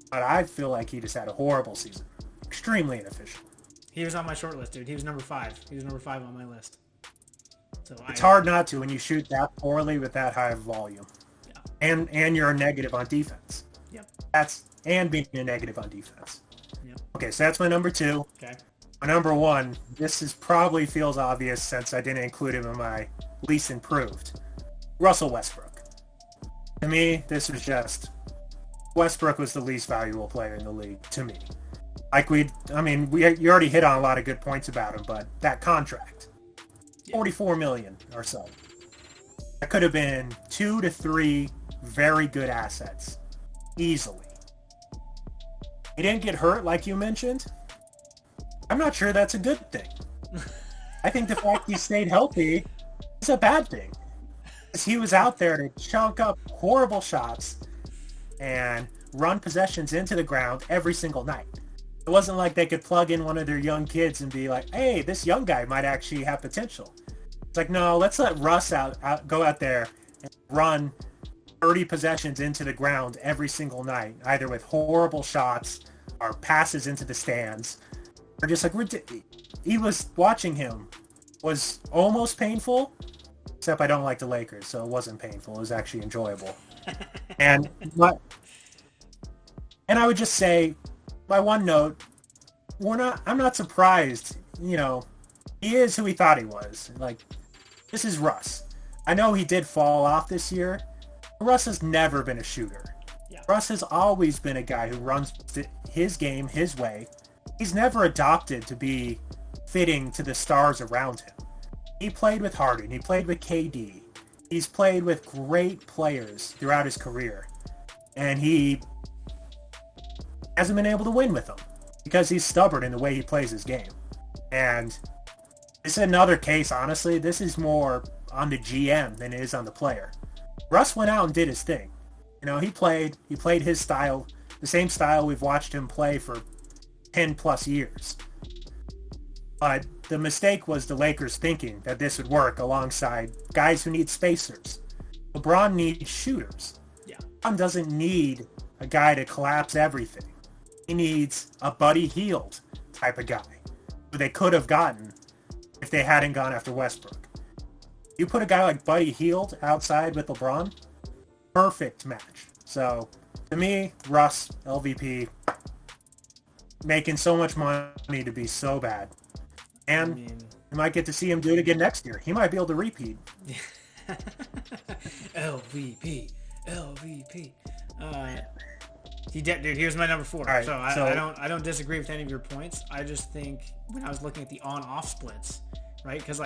but I feel like he just had a horrible season. Extremely inefficient. He was on my short list, dude. He was number 5. He was number 5 on my list. So it's hard not to when you shoot that poorly with that high of volume. Yeah. And you're a negative on defense. Yep. And being a negative on defense. Yep. Okay, so that's my number 2. Okay. My number 1, this is probably feels obvious since I didn't include him in my least improved. Russell Westbrook. To me, this was just Westbrook was the least valuable player in the league to me. Like you already hit on a lot of good points about him, but that contract, $44 million or so, that could have been 2 to 3 very good assets, easily. He didn't get hurt, like you mentioned. I'm not sure that's a good thing. I think the fact he stayed healthy is a bad thing. Because he was out there to chunk up horrible shots and run possessions into the ground every single night. It wasn't like they could plug in one of their young kids and be like, hey, this young guy might actually have potential. It's like, no, let's let Russ go out there and run 30 possessions into the ground every single night, either with horrible shots or passes into the stands. Or just like, he was watching him was almost painful, except I don't like the Lakers, so it wasn't painful. It was actually enjoyable. And I would just say, by one note, I'm not surprised, he is who he thought he was. Like, this is Russ. I know he did fall off this year. Russ has never been a shooter. Yeah. Russ has always been a guy who runs his game his way. He's never adopted to be fitting to the stars around him. He played with Harden. He played with KD. He's played with great players throughout his career. And he hasn't been able to win with them because he's stubborn in the way he plays his game. And this is another case, honestly. This is more on the GM than it is on the player. Russ went out and did his thing. He played his style, the same style we've watched him play for 10 plus years. But the mistake was the Lakers thinking that this would work alongside guys who need spacers. LeBron needs shooters. Yeah. LeBron doesn't need a guy to collapse everything. He needs a Buddy Hield type of guy who they could have gotten if they hadn't gone after Westbrook. You put a guy like Buddy Hield outside with LeBron, perfect match. So, to me, Russ, LVP, making so much money to be so bad. And you might get to see him do it again next year. He might be able to repeat. LVP. Dude, here's my number 4. Right, so I don't disagree with any of your points. I just think when I was looking at the on-off splits, right? Because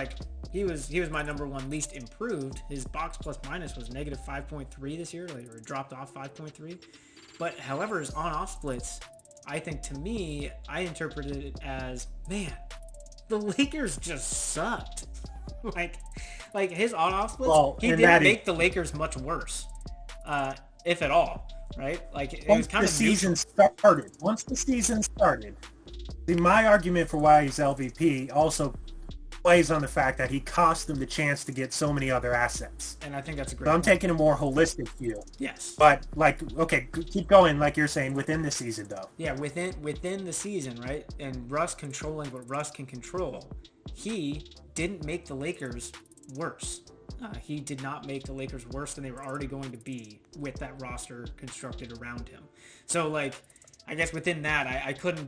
he was my number 1 least improved. His box plus minus was negative 5.3 this year, or it dropped off 5.3. But however, his on-off splits, I think to me, I interpreted it as, man, the Lakers just sucked. like his on-off splits, he didn't make the Lakers much worse, if at all. Right? It was kind of season started. Once the season started, my argument for why he's LVP also plays on the fact that he cost them the chance to get so many other assets. And I think that's a great So I'm point. taking a more holistic view. Yes. But okay, keep going like you're saying within the season though. Yeah, within the season, right? And Russ controlling what Russ can control, he didn't make the Lakers worse. He did not make the Lakers worse than they were already going to be with that roster constructed around him. So, I guess within that, I couldn't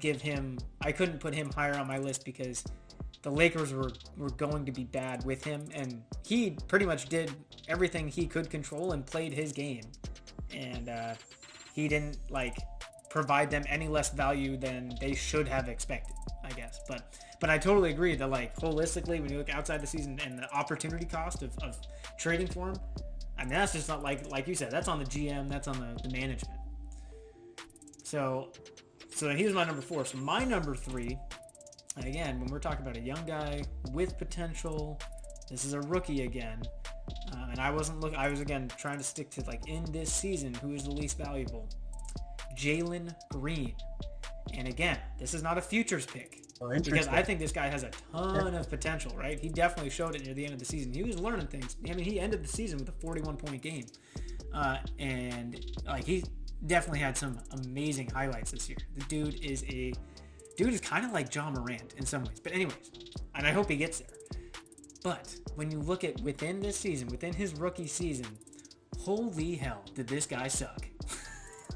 put him higher on my list because the Lakers were going to be bad with him, and he pretty much did everything he could control and played his game. And he didn't, provide them any less value than they should have expected, I guess. But I totally agree that, holistically, when you look outside the season and the opportunity cost of trading for him, I mean, that's just not like you said, that's on the GM, that's on the management. So he was my number 4. So my number 3, and again, when we're talking about a young guy with potential, this is a rookie again. And I was again trying to stick to in this season, who is the least valuable? Jalen Green. And again, this is not a futures pick. Because I think this guy has a ton of potential, right? He definitely showed it near the end of the season. He was learning things. I mean, he ended the season with a 41-point game. And he definitely had some amazing highlights this year. The dude is kind of like John Moran in some ways. But anyways, and I hope he gets there. But when you look at within this season, within his rookie season, holy hell, did this guy suck.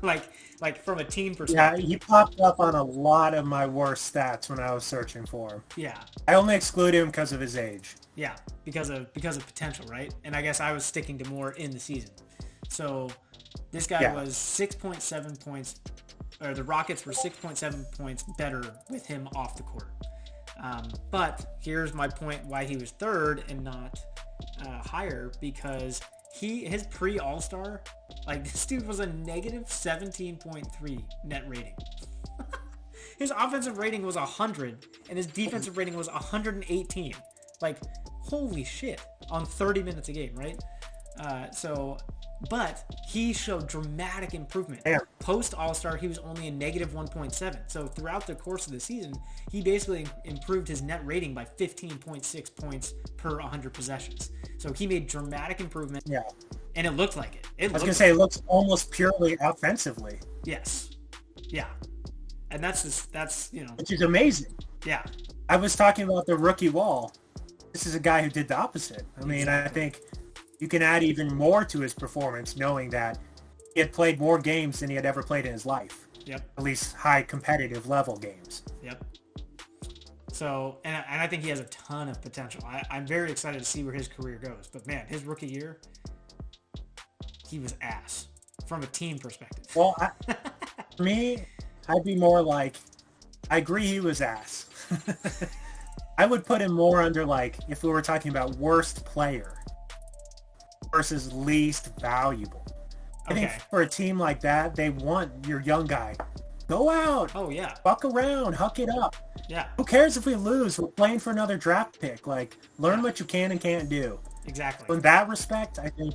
like from a team perspective. Yeah, he popped up on a lot of my worst stats when I was searching for him. Yeah. I only excluded him because of his age. Yeah, because of potential, right? And I guess I was sticking to more in the season. So this guy was 6.7 points, or the Rockets were 6.7 points better with him off the court. But here's my point why he was third and not higher, because his pre-All-Star, like, this dude was a negative 17.3 net rating. His offensive rating was 100, and his defensive rating was 118. Like, holy shit, on 30 minutes a game, right? But he showed dramatic improvement. Yeah. Post All-Star, he was only a negative 1.7. So throughout the course of the season, he basically improved his net rating by 15.6 points per 100 possessions. So he made dramatic improvement. Yeah. And it looked like it. I was going to say, it looks almost purely offensively. Yes. Yeah. And that's, you know. Which is amazing. Yeah. I was talking about the rookie wall. This is a guy who did the opposite. I mean, exactly. I think you can add even more to his performance knowing that he had played more games than he had ever played in his life. Yep. At least high competitive level games. Yep. So, and I think he has a ton of potential. I'm very excited to see where his career goes. But man, his rookie year, he was ass from a team perspective. Well, for me, I'd be more like, I agree he was ass. I would put him more under, like, if we were talking about worst player versus least valuable. I think for a team like that, they want your young guy. Go out. Oh, yeah. Fuck around. Huck it up. Yeah. Who cares if we lose? We're playing for another draft pick. Like, learn what you can and can't do. Exactly. So in that respect, I think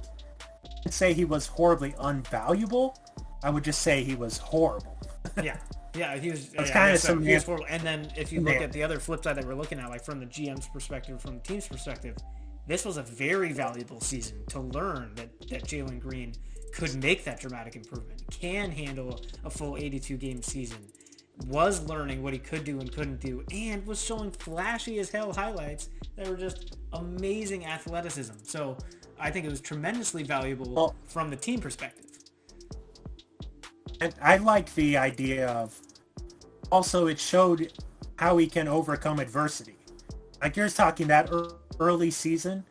I'd say he was horribly unvaluable. I would just say he was horrible. Yeah. Yeah, he was. It's kind of some. He was horrible. And then if you look at the other flip side that we're looking at, like from the GM's perspective, from the team's perspective, this was a very valuable season to learn that Jalen Green could make that dramatic improvement, can handle a full 82-game season, was learning what he could do and couldn't do, and was showing flashy as hell highlights that were just amazing athleticism. So I think it was tremendously valuable from the team perspective. And I like the idea of, also it showed how he can overcome adversity. Like you're talking that early season,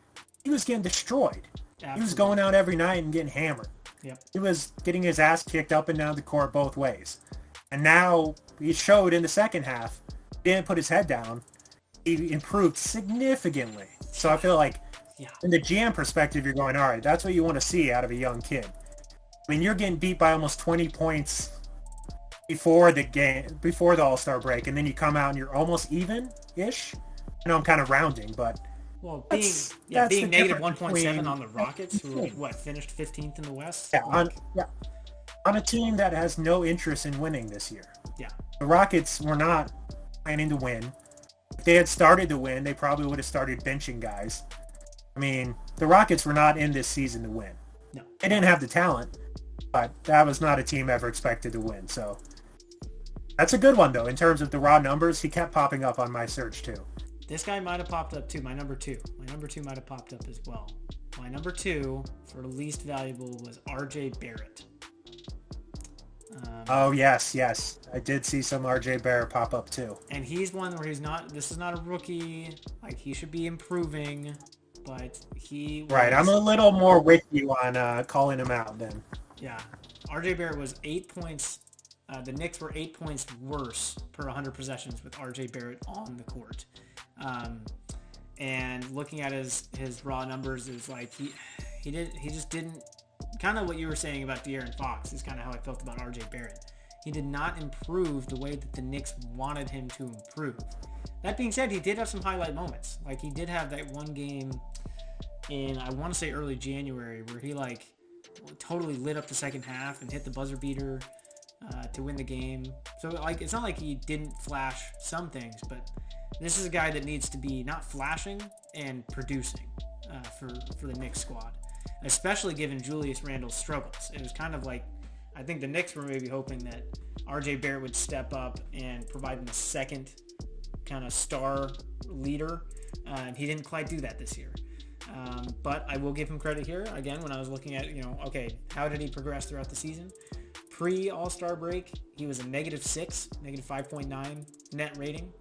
he was getting destroyed. Absolutely. He was going out every night and getting hammered. Yep. He was getting his ass kicked up and down the court both ways. And now he showed in the second half, he didn't put his head down. He improved significantly. So I feel like in the GM perspective, you're going, all right, that's what you want to see out of a young kid. I mean, you're getting beat by almost 20 points before the All-Star break, and then you come out and you're almost even-ish. I know I'm kind of rounding, but being negative 1.7 on the Rockets, who finished 15th in the West. Yeah, on a team that has no interest in winning this year. Yeah, the Rockets were not planning to win. If they had started to win, they probably would have started benching guys. I mean, the Rockets were not in this season to win. No, they didn't have the talent. But that was not a team ever expected to win. So that's a good one, though. In terms of the raw numbers, he kept popping up on my search, too. This guy might have popped up, too. My number two might have popped up as well. My number two for least valuable was RJ Barrett. Yes. I did see some RJ Barrett pop up, too. And he's one where this is not a rookie. Like, he should be improving. But he was... Right, I'm a little more with you on calling him out, then. Yeah, RJ Barrett was 8 points. The Knicks were 8 points worse per 100 possessions with RJ Barrett on the court. And looking at his raw numbers, is like he just didn't, kind of what you were saying about De'Aaron Fox is kind of how I felt about RJ Barrett. He did not improve the way that the Knicks wanted him to improve. That being said, he did have some highlight moments. Like he did have that one game in, I want to say early January, where he totally lit up the second half and hit the buzzer beater to win the game. So it's not like he didn't flash some things, but this is a guy that needs to be not flashing and producing for the Knicks squad, especially given Julius Randle's struggles. It was kind of like, I think the Knicks were maybe hoping that RJ Barrett would step up and provide them a second kind of star leader. He didn't quite do that this year. But I will give him credit here. Again, when I was looking at, okay, how did he progress throughout the season? Pre-All-Star break, he was a -6, -5.9 net rating.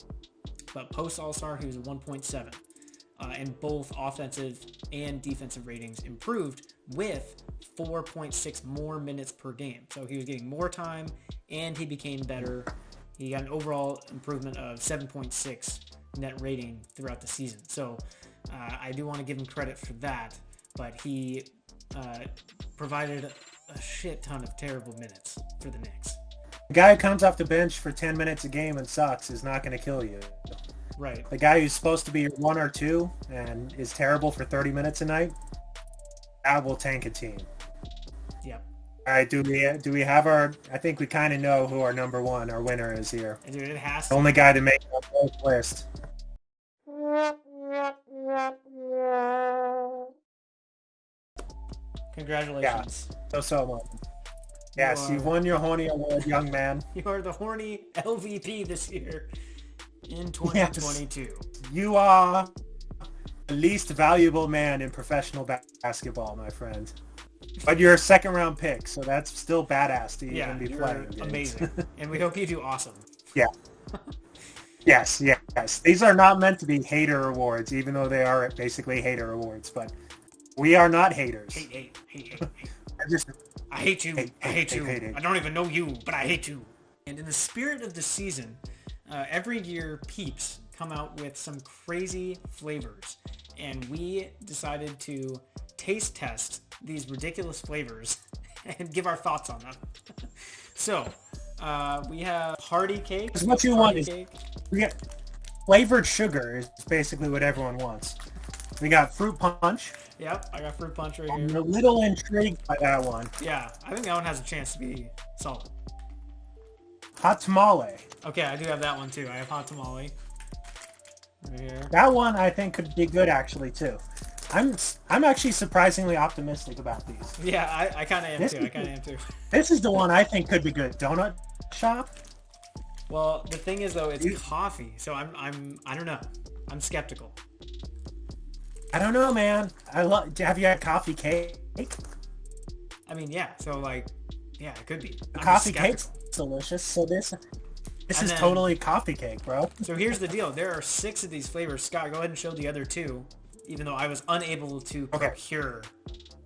But post-All-Star, he was a 1.7. And both offensive and defensive ratings improved with 4.6 more minutes per game. So he was getting more time and he became better. He got an overall improvement of 7.6 net rating throughout the season. So I do want to give him credit for that, but he provided a shit ton of terrible minutes for the Knicks. The guy who comes off the bench for 10 minutes a game and sucks is not going to kill you. Right. The guy who's supposed to be your 1 or 2 and is terrible for 30 minutes a night, that will tank a team. Yep. All right, do we have our? I think we kind of know who our number 1, our winner is here. Dude, it has The to. only guy to make our both list. Congratulations. So much. Yes, you've won your horny award, young man. You are the horny LVP this year in 2022. Yes. You are the least valuable man in professional basketball, my friend. But you're a second-round pick, so that's still badass to even be playing. You're amazing. And we hope you do awesome. Yeah. Yes. These are not meant to be hater awards, even though they are basically hater awards. But we are not haters. Hate. I hate you. I hate you. hate. I don't even know you, but I hate you. And in the spirit of the season, every year Peeps come out with some crazy flavors. And we decided to taste test these ridiculous flavors and give our thoughts on them. So, we have party cake. What you want is cake. we got flavored sugar is basically what everyone wants. We got fruit punch. Yep, I got fruit punch right I'm here. a little intrigued by that one. Yeah, I think that one has a chance to be solid. Hot tamale. Okay, I do have that one too. I have hot tamale. Right here. That one I think could be good actually too. I'm actually surprisingly optimistic about these. Yeah, I kind of am too. This is the one I think could be good. Donut shop. Well, the thing is though, it's coffee, so I don't know. I'm skeptical. I don't know, man. Have you had coffee cake? I mean, yeah. So like, yeah, it could be. I'm Coffee skeptical. cake's delicious. So this is then- totally coffee cake, bro. So here's the deal. There are 6 of these flavors. Scott, go ahead and show the other 2, even though I was unable to procure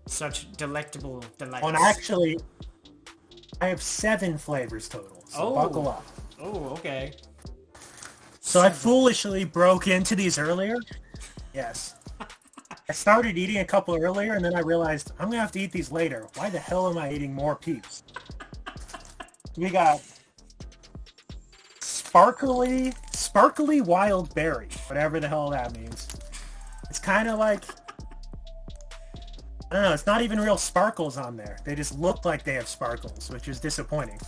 such delectable delights. Well, actually, I have 7 flavors total. So buckle up. Oh, okay. So I foolishly broke into these earlier. Yes. I started eating a couple earlier, and then I realized I'm going to have to eat these later. Why the hell am I eating more Peeps? We got sparkly wild berry, whatever the hell that means. It's kind of like, I don't know, it's not even real sparkles on there. They just look like they have sparkles, which is disappointing.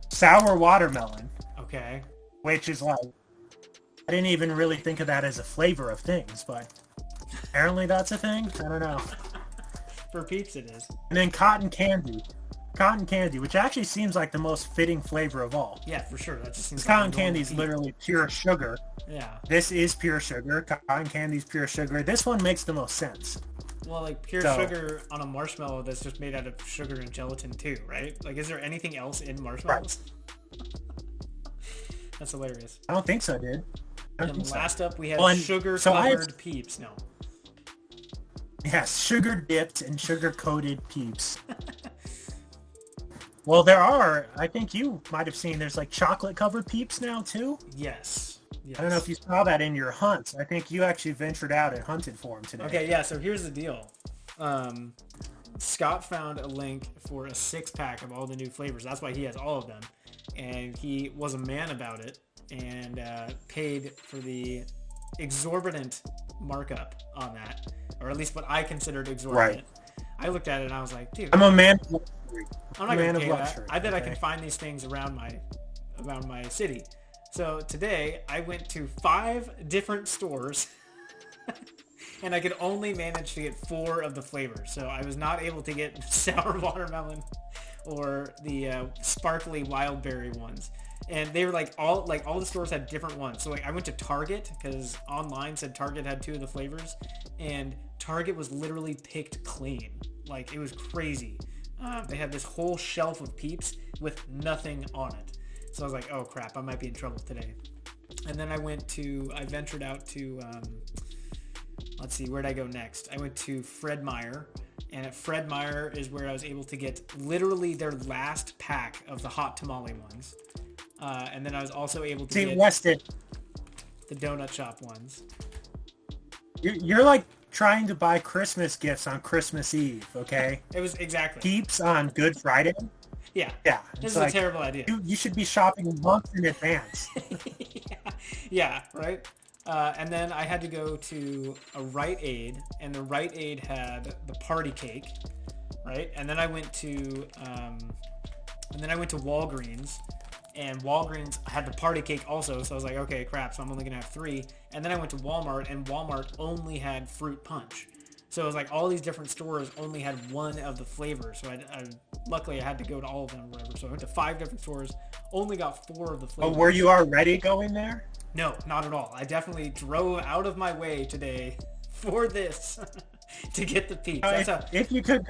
Sour watermelon, Okay. which is like, I didn't even really think of that as a flavor of things, but apparently that's a thing. I don't know. For Peeps it is. And then cotton candy, which actually seems like the most fitting flavor of all. Yeah, for sure. That just seems Cotton like candy is literally pure sugar. Yeah. This is pure sugar. Cotton candy is pure sugar. This one makes the most sense. Well, like pure sugar on a marshmallow that's just made out of sugar and gelatin too, right? Like, is there anything else in marshmallows? That's hilarious. I don't think so, dude. And last up, we have sugar-covered Peeps. No. Yes, sugar-dipped and sugar-coated Peeps. Well, there are. I think you might have seen. There's like chocolate-covered Peeps now too. Yes. I don't know if you saw that in your hunts. I think you actually ventured out and hunted for them today. Okay, yeah. So here's the deal. Scott found a link for a 6-pack of all the new flavors. That's why he has all of them, and he was a man about it and paid for the exorbitant markup on that, or at least what I considered exorbitant. Right. I looked at it and I was like, dude, I'm a man of luxury. I'm not gonna pay that. I bet I can find these things around my city. So today I went to 5 different stores and I could only manage to get 4 of the flavors. So I was not able to get sour watermelon or the sparkly wild berry ones. And they were like all the stores had different ones. So like I went to Target because online said Target had 2 of the flavors, and Target was literally picked clean. Like it was crazy. They had this whole shelf of Peeps with nothing on it. So I was like, oh crap, I might be in trouble today. And then I ventured out to, let's see, where'd I go next? I went to Fred Meyer. And at Fred Meyer is where I was able to get literally their last pack of the hot tamale ones. And then I was also able to get Weston, the donut shop ones. you're like trying to buy Christmas gifts on Christmas Eve, okay? It was exactly. Peeps on Good Friday? Yeah. Yeah. This is like, a terrible idea. You should be shopping months in advance. Yeah, right? And then I had to go to a Rite Aid, and the Rite Aid had the party cake, right? And then I went to Walgreens, and Walgreens had the party cake also. So I was like, okay, crap. So I'm only gonna have 3. And then I went to Walmart, and Walmart only had fruit punch. So it was like all these different stores only had one of the flavors. So luckily I had to go to all of them or whatever. So I went to 5 different stores, only got 4 of the flavors. Oh, were you already going there? No, not at all. I definitely drove out of my way today for this to get the Peeps. If you could,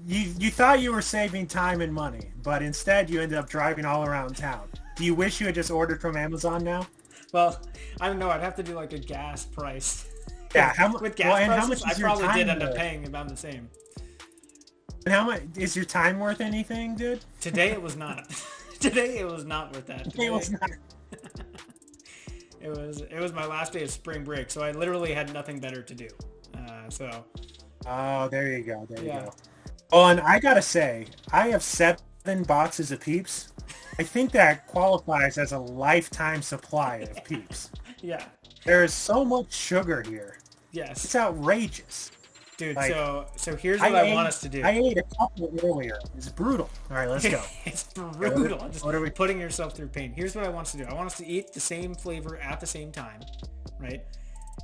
you thought you were saving time and money, but instead you ended up driving all around town. Do you wish you had just ordered from Amazon now? Well, I don't know. I'd have to do like a gas price. Yeah, with gas prices, how much is I probably did end up worth? paying about the same. And how much is your time worth anything, dude? Today it was not. Today it was not worth that. Today it was not. It was my last day of spring break, so I literally had nothing better to do. Oh, there you go. There you go. Oh, and I gotta say, I have 7 boxes of Peeps. I think that qualifies as a lifetime supply of Peeps. Yeah. There is so much sugar here. Yes. It's outrageous. Dude, like, so here's what I want us to do. I ate a couple earlier. It's brutal. All right, let's go. It's brutal. What are we putting yourself through pain? Here's what I want us to do. I want us to eat the same flavor at the same time, right?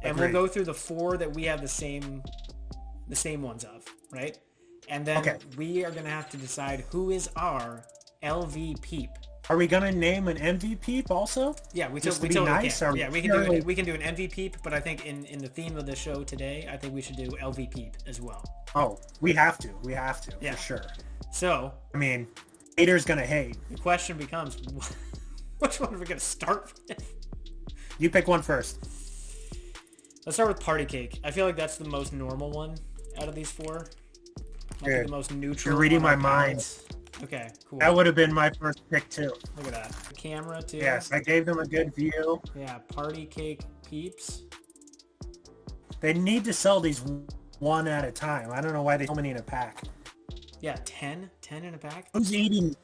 And Agreed. we'll go through the 4 that we have the same ones of, right? And then we are gonna have to decide who is our LVPeep. Are we gonna name an MVPeep also? Yeah, we Just totally to be nice, can. or Yeah, we can do an MVPeep, but I think in the theme of the show today, I think we should do LVPeep as well. Oh, we have to Yeah. for sure. So, I mean, haters gonna hate. the question becomes, which one are we gonna start with? You pick one first. Let's start with party cake. I feel like that's the most normal one out of these 4. Like the most neutral. You're reading my on mind. balance. Okay, cool. That would have been my first pick too. Look at that. The camera too. Yes, I gave them a good view. Yeah, party cake Peeps. They need to sell these one at a time. I don't know why they so many in a pack. Yeah, 10 in a pack. Who's eating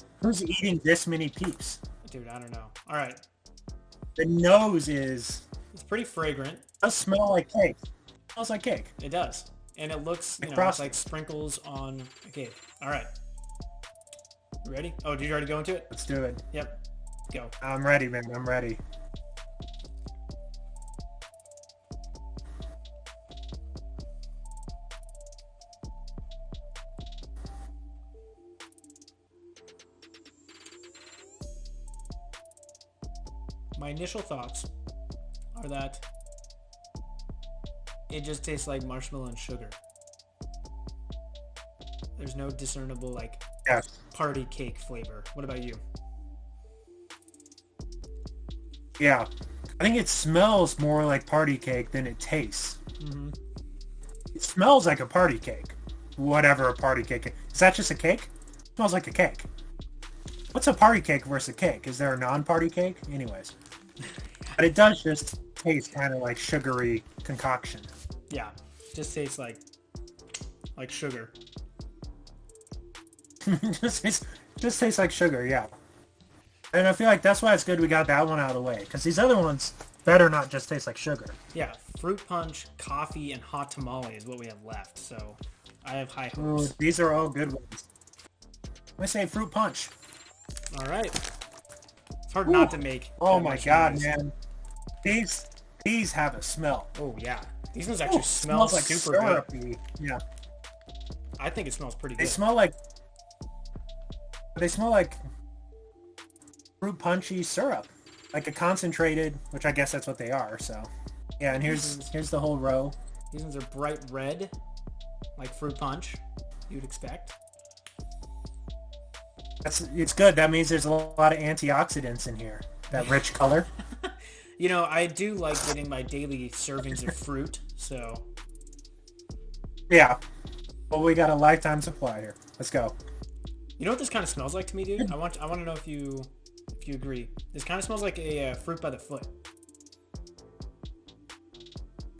this many Peeps? Dude, I don't know. All right. The nose is. It's pretty fragrant. It does smell like cake. It smells like cake. It does. And it looks, Like it's frosting. like sprinkles on a cake. All right. You ready? Oh, did you already go into it? Let's do it. Yep. Go. I'm ready, man. I'm ready. My initial thoughts are that it just tastes like marshmallow and sugar. There's no discernible like Yes. party cake flavor. What about you? Yeah. I think it smells more like party cake than it tastes. Mm-hmm. It smells like a party cake. Whatever a party cake is. Is that just a cake? It smells like a cake. What's a party cake versus a cake? Is there a non-party cake? Anyways. But it does just taste kind of like sugary concoction. Yeah, just tastes like sugar. just tastes like sugar, yeah. And I feel like that's why it's good we got that one out of the way. Because these other ones better not just taste like sugar. Yeah, fruit punch, coffee, and hot tamale is what we have left. So I have high Ooh, hopes. these are all good ones. I say fruit punch. All right. It's hard not to make. Oh that my much god, noise. man. These have a smell. Oh yeah, these ones actually smell smells like super good. syrupy. Yeah. I think it smells pretty They good. smell like fruit punchy syrup, like a concentrated, which I guess that's what they are. So, yeah, and here's the whole row. These ones are bright red, like fruit punch, you'd expect. It's good. That means there's a lot of antioxidants in here. That rich color. You know, I do like getting my daily servings of fruit, so. Yeah. Well, we got a lifetime supply here. Let's go. You know what this kind of smells like to me, dude? I want to know if you agree. This kind of smells like a fruit by the foot.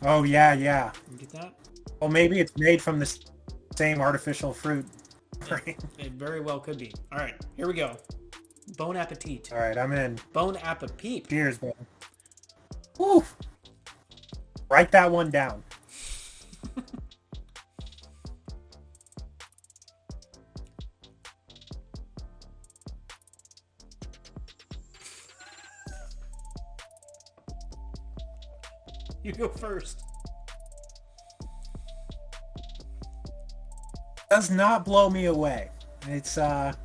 Oh yeah, yeah. You get that? Well, maybe it's made from the same artificial fruit. It very well could be. All right, here we go. Bon appetit. All right, I'm in. Bon appetit. Cheers, man. Woo! Write that one down. You go first. Does not blow me away. It's not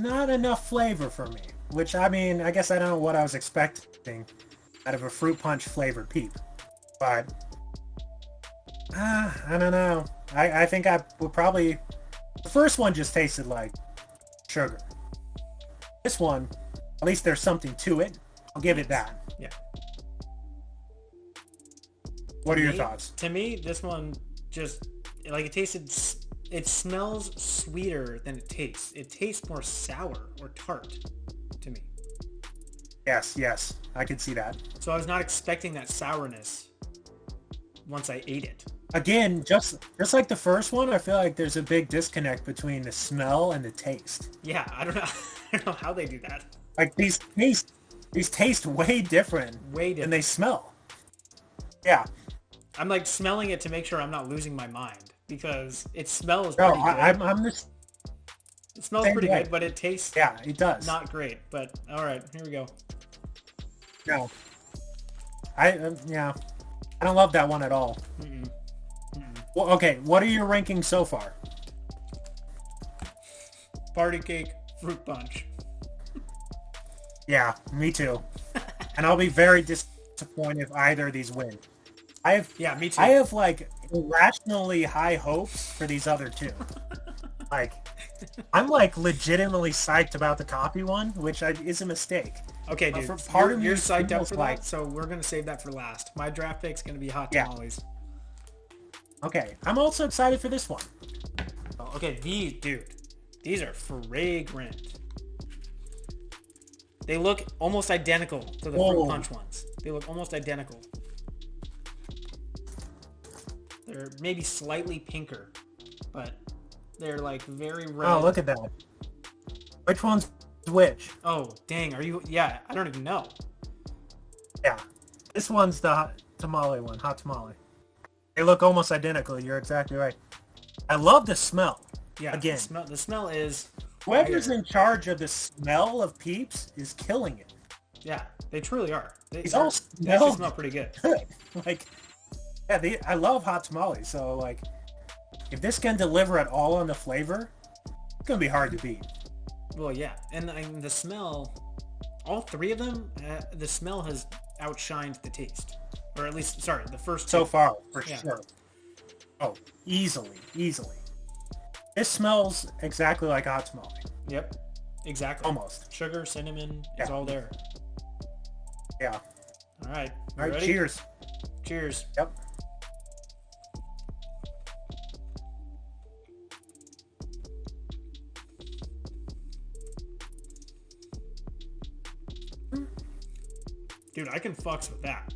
enough flavor for me. Which, I mean, I guess I don't know what I was expecting out of a fruit punch flavored peep. But I don't know. I think I would probably... The first one just tasted like sugar. This one, at least there's something to it. I'll give it that. Yeah. What are your thoughts? To me, this one just, like, it tasted, it smells sweeter than it tastes. It tastes more sour or tart to me. Yes, I can see that. So I was not expecting that sourness once I ate it. Again, just like the first one, I feel like there's a big disconnect between the smell and the taste. Yeah, I don't know. I don't know how they do that. Like these taste way different than they smell. Yeah. I'm like smelling it to make sure I'm not losing my mind because it smells pretty good. I'm just... It smells pretty good, but it tastes... Yeah, it does. Not great, but all right, here we go. No. I don't love that one at all. Well, okay, what are your rankings so far? Party cake, fruit punch. Yeah, me too. And I'll be very disappointed if either of these win. Me too. I have like irrationally high hopes for these other two. Like, I'm like legitimately psyched about the copy one, which is a mistake. Okay, dude. You're psyched up for that, so we're gonna save that for last. My draft pick's gonna be hot tamales. Okay, I'm also excited for this one. Oh, okay, these are fragrant. They look almost identical to the fruit punch ones. They look almost identical. They're maybe slightly pinker, but they're like very red. Oh, look at that. Which one's which? Oh, dang. Are you... Yeah, I don't even know. Yeah. This one's the hot tamale one. Hot tamale. They look almost identical. You're exactly right. I love the smell. Yeah. Again. The smell is... Whoever's in charge of the smell of Peeps is killing it. Yeah, they truly are. They actually smell pretty good. Like, yeah, I love hot tamales. So, like, if this can deliver at all on the flavor, it's going to be hard to beat. Well, yeah. And the smell, all three of them, the smell has outshined the taste. Or at least, sorry, the first two. So far, for sure. Oh, easily. This smells exactly like a hot tamale. Yep, exactly. Almost. Sugar, cinnamon, it's all there. Yeah. All right. All right, ready? cheers. Cheers. Yep. Dude, I can fucks with that.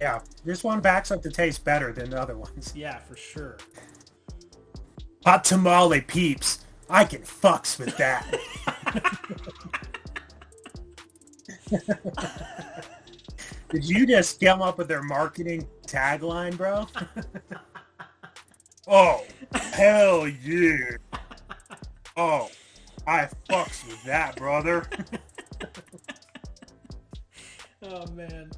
Yeah, this one backs up the taste better than the other ones. Yeah, for sure. Hot tamale Peeps. I can fucks with that. Did you just come up with their marketing tagline, bro? Oh, hell yeah. Oh, I fucks with that, brother. Oh, man.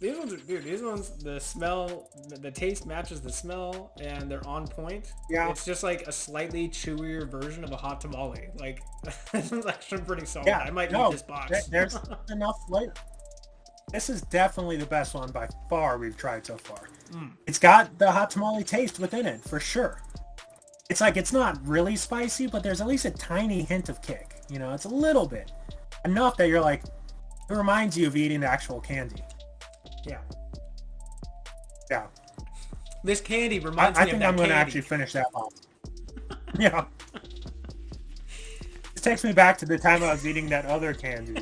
These ones, dude. These ones, the smell, the taste matches the smell, and they're on point. Yeah. It's just like a slightly chewier version of a hot tamale. Like, this one's actually pretty solid. Yeah, I might no, eat this box. There's enough flavor. This is definitely the best one by far we've tried so far. It's got the hot tamale taste within it, for sure. It's like, it's not really spicy, but there's at least a tiny hint of kick. You know, it's a little bit. Enough that you're like, it reminds you of eating actual candy. Yeah. Yeah. This candy reminds me of that candy. I think I'm going to actually finish that off. Yeah. It takes me back to the time I was eating that other candy.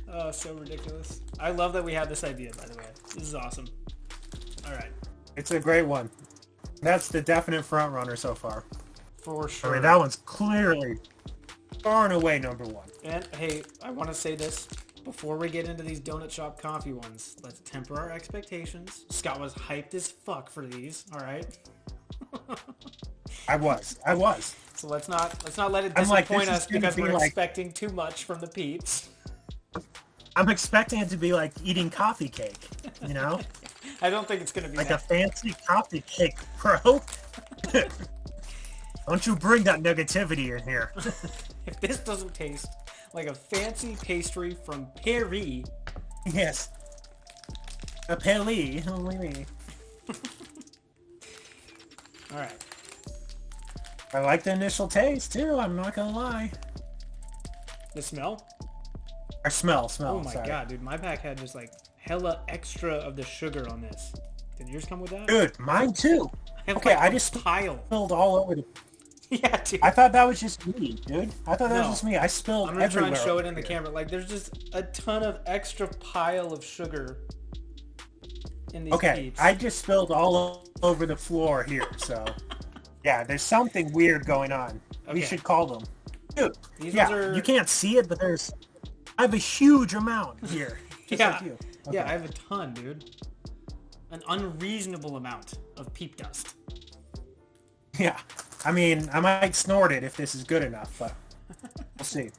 Oh, so ridiculous. I love that we have this idea, by the way. This is awesome. All right. It's a great one. That's the definite front runner so far. For sure. I mean, that one's clearly far and away number one. And, hey, I want to say this. Before we get into these donut shop coffee ones, let's temper our expectations. Scott was hyped as fuck for these, all right? I was. So let's not let it disappoint us because we're like, expecting too much from the Peeps. I'm expecting it to be like eating coffee cake, you know? I don't think it's going to be like that. A fancy coffee cake, bro. Don't you bring that negativity in here. If this doesn't taste like a fancy pastry from Paris. Yes. A Paris. All right. I like the initial taste, too. I'm not going to lie. The smell? Or smell. Oh, my sorry. God, dude. My pack had just, like, hella extra of the sugar on this. Did yours come with that? Dude, mine, too. Okay, I just spilled all over the... Yeah, dude. I thought that was just me, dude. I thought that was just me. I spilled everywhere. I'm gonna try and show it in the camera. Like, there's just a ton of extra pile of sugar in these Peeps. I just spilled all over the floor here, so... yeah, there's something weird going on. Okay. We should call them. Dude, you can't see it, but there's... I have a huge amount here. Just like you. Okay. Yeah, I have a ton, dude. An unreasonable amount of Peep dust. Yeah. I mean, I might snort it if this is good enough, but we'll see.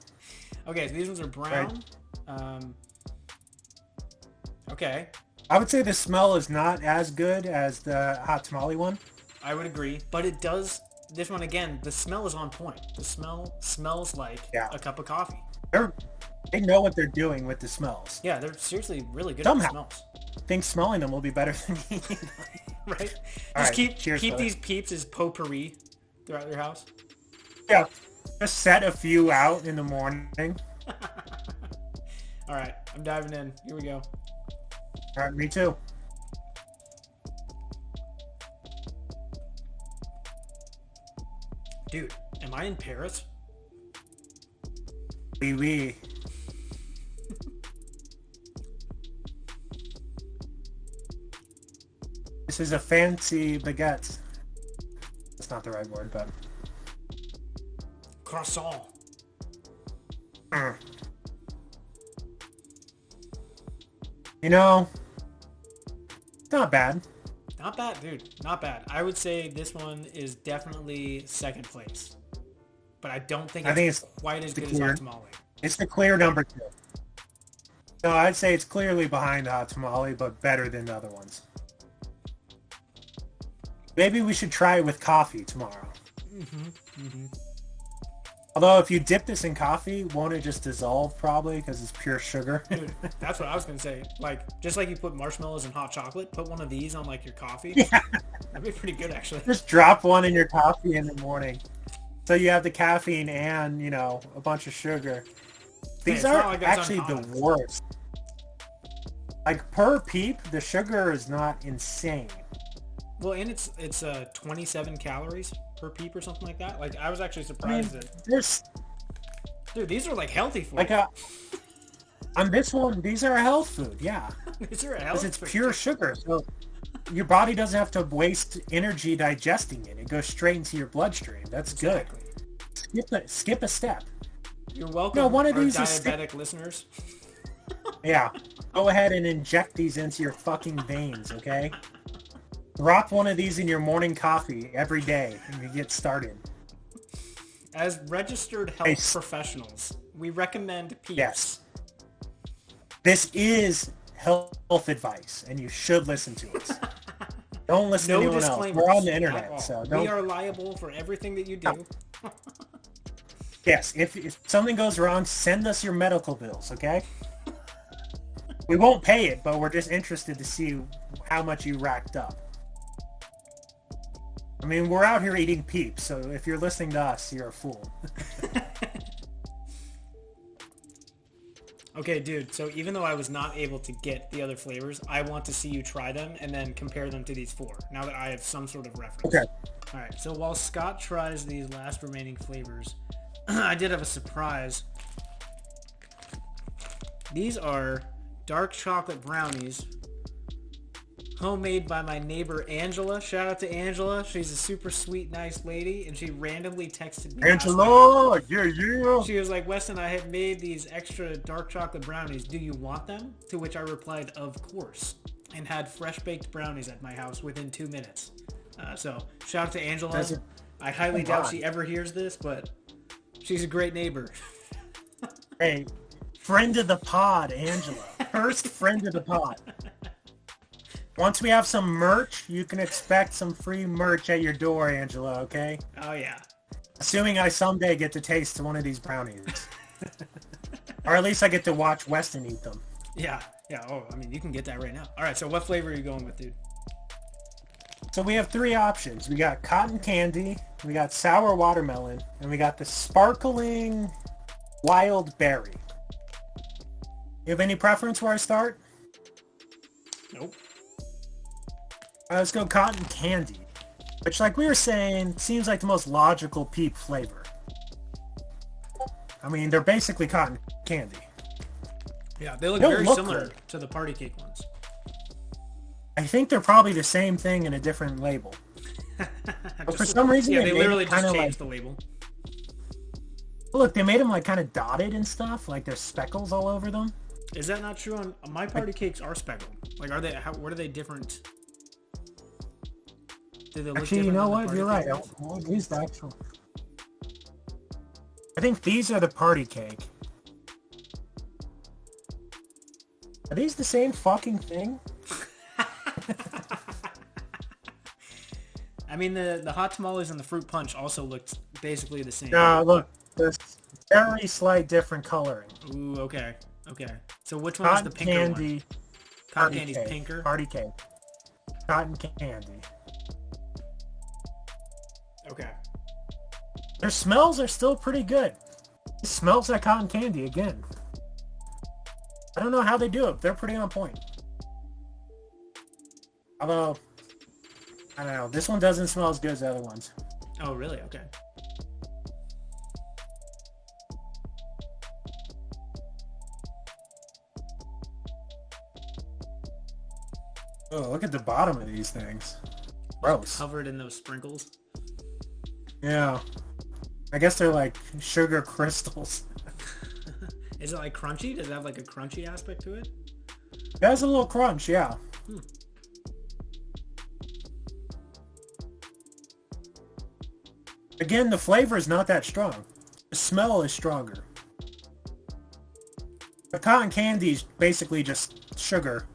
Okay, so these ones are brown. Right. Okay. I would say the smell is not as good as the hot tamale one. I would agree, but it does... This one, again, the smell is on point. The smell smells like a cup of coffee. They know what they're doing with the smells. Yeah, they're seriously really good Somehow. at the smells. I think smelling them will be better than eating them. Right? Just keep these Peeps as potpourri throughout your house. Yeah. Just set a few out in the morning. All right, I'm diving in. Here we go. All right, me too. Dude, am I in Paris? Oui. This is a fancy baguette. That's not the right word, but... Croissant. You know, not bad. Not bad, dude. Not bad. I would say this one is definitely second place. But I don't think it's quite as good as hot tamale. It's the clear number 2. No, I'd say it's clearly behind hot tamale, but better than the other ones. Maybe we should try it with coffee tomorrow. Although if you dip this in coffee, won't it just dissolve probably because it's pure sugar? Dude, that's what I was going to say. Like, just like you put marshmallows in hot chocolate, put one of these on like your coffee. Yeah. That'd be pretty good actually. Just drop one in your coffee in the morning. So you have the caffeine and, you know, a bunch of sugar. These are actually the worst. Like per Peep, the sugar is not insane. Well, and it's 27 calories per Peep or something like that. Like, I was actually surprised dude, these are like healthy food. Like on this one, these are a health food, yeah. These are a health food. Because it's pure sugar, so your body doesn't have to waste energy digesting it. It goes straight into your bloodstream. That's good. Skip a step. You're welcome, no, one of our these diabetic listeners. Yeah. Go ahead and inject these into your fucking veins, okay? Drop one of these in your morning coffee every day and you get started. As registered health professionals, we recommend Peeps. Yes. This is health advice, and you should listen to us. Don't listen to anyone else. We're on the internet, so don't. We are liable for everything that you do. Yes, if something goes wrong, send us your medical bills, okay? We won't pay it, but we're just interested to see how much you racked up. I mean, we're out here eating Peeps, so if you're listening to us, you're a fool. Okay, dude, so even though I was not able to get the other flavors, I want to see you try them and then compare them to these 4, now that I have some sort of reference. Okay. All right, so while Scott tries these last remaining flavors, I did have a surprise. These are dark chocolate brownies, homemade by my neighbor Angela. Shout out to Angela. She's a super sweet, nice lady, and she randomly texted me. Angela, yeah. She was like, Weston, I had made these extra dark chocolate brownies. Do you want them? To which I replied, of course, and had fresh baked brownies at my house within 2 minutes. So shout out to Angela. I highly doubt she ever hears this, but she's a great neighbor. Hey, friend of the pod, Angela. First friend of the pod. Once we have some merch, you can expect some free merch at your door, Angela, okay? Oh, yeah. Assuming I someday get to taste one of these brownies. Or at least I get to watch Weston eat them. Yeah. Oh, I mean, you can get that right now. All right, so what flavor are you going with, dude? So we have 3 options. We got cotton candy, we got sour watermelon, and we got the sparkling wild berry. You have any preference where I start? Nope. Let's go cotton candy, which, like we were saying, seems like the most logical Peep flavor. I mean, they're basically cotton candy. Yeah, they look very similar to the party cake ones. I think they're probably the same thing in a different label. But for some reason, they literally just changed the label. Look, they made them like kind of dotted and stuff, like there's speckles all over them. Is that not true? On my party cakes are speckled. Like, are they? What are they different? Do they look Actually, you know what? You're right. I'll use the actual. I think these are the party cake. Are these the same fucking thing? I mean, the hot tamales and the fruit punch also looked basically the same. Look, there's very slight different coloring. Ooh, okay. So which one is the pinker one? Cotton candy's pinker? Party cake. Cotton candy. Okay. Their smells are still pretty good. It smells like cotton candy again. I don't know how they do it. They're pretty on point. Although, I don't know. This one doesn't smell as good as the other ones. Oh, really? Okay. Oh, look at the bottom of these things. Gross. Covered in those sprinkles. Yeah. I guess they're like sugar crystals. Is it like crunchy? Does it have like a crunchy aspect to it? It has a little crunch, yeah. Again, the flavor is not that strong. The smell is stronger. The cotton candy is basically just sugar,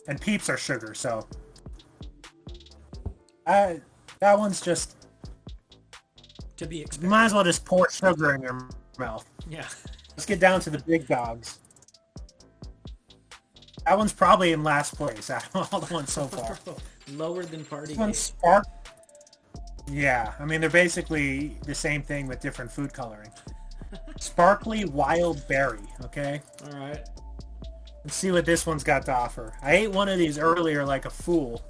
and Peeps are sugar, so that one's just to be expected. You might as well just pour sugar in your mouth. Yeah. Let's get down to the big dogs. That one's probably in last place out of all the ones so far. Lower than party This one's Spark. Yeah, I mean, they're basically the same thing with different food coloring. Sparkly wild berry, okay? All right. Let's see what this one's got to offer. I ate one of these earlier like a fool.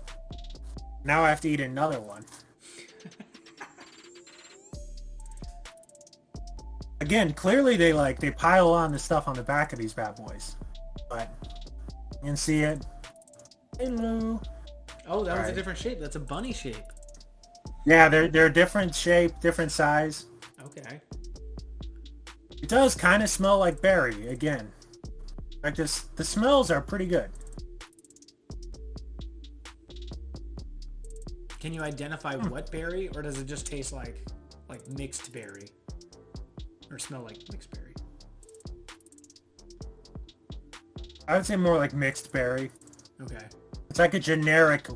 Now I have to eat another one. Again, clearly they pile on the stuff on the back of these bad boys. But you can see it. Hello. Oh, that was a different shape. That's a bunny shape. Yeah, they're different shape, different size. Okay. It does kind of smell like berry again. Like the smells are pretty good. Can you identify what berry, or does it just taste like mixed berry, or smell like mixed berry? I would say more like mixed berry. Okay. It's like a generic,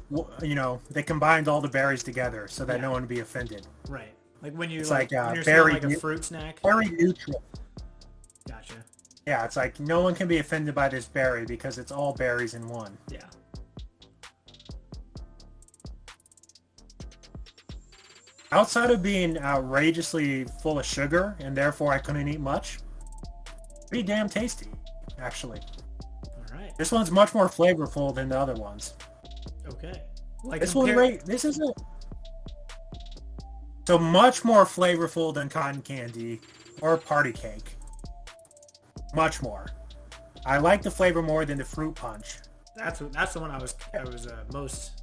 they combined all the berries together so that no one would be offended. Right. Like when you it's like like when you're berry, like a fruit snack. Very neutral. Gotcha. Yeah, it's like no one can be offended by this berry because it's all berries in one. Yeah. Outside of being outrageously full of sugar and therefore I couldn't eat much, pretty damn tasty, actually. All right. This one's much more flavorful than the other ones. Okay. Like This is it. So much more flavorful than cotton candy or party cake. Much more. I like the flavor more than the fruit punch. That's the one I was most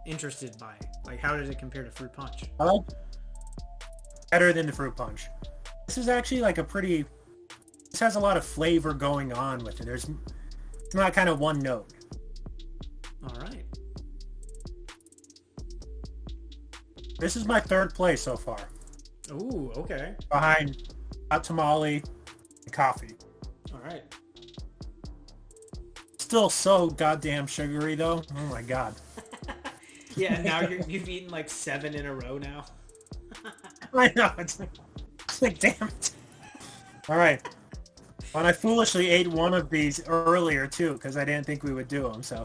interested by. Like, how does it compare to fruit punch? I like better than the fruit punch. This is actually like this has a lot of flavor going on with it. It's not kind of one note. All right. This is my third place so far. Ooh, okay. Behind hot tamale and coffee. All right. Still so goddamn sugary though. Oh my god. Yeah, now you've eaten like 7 in a row now. I know. It's like, damn it. All right. And I foolishly ate one of these earlier too because I didn't think we would do them. So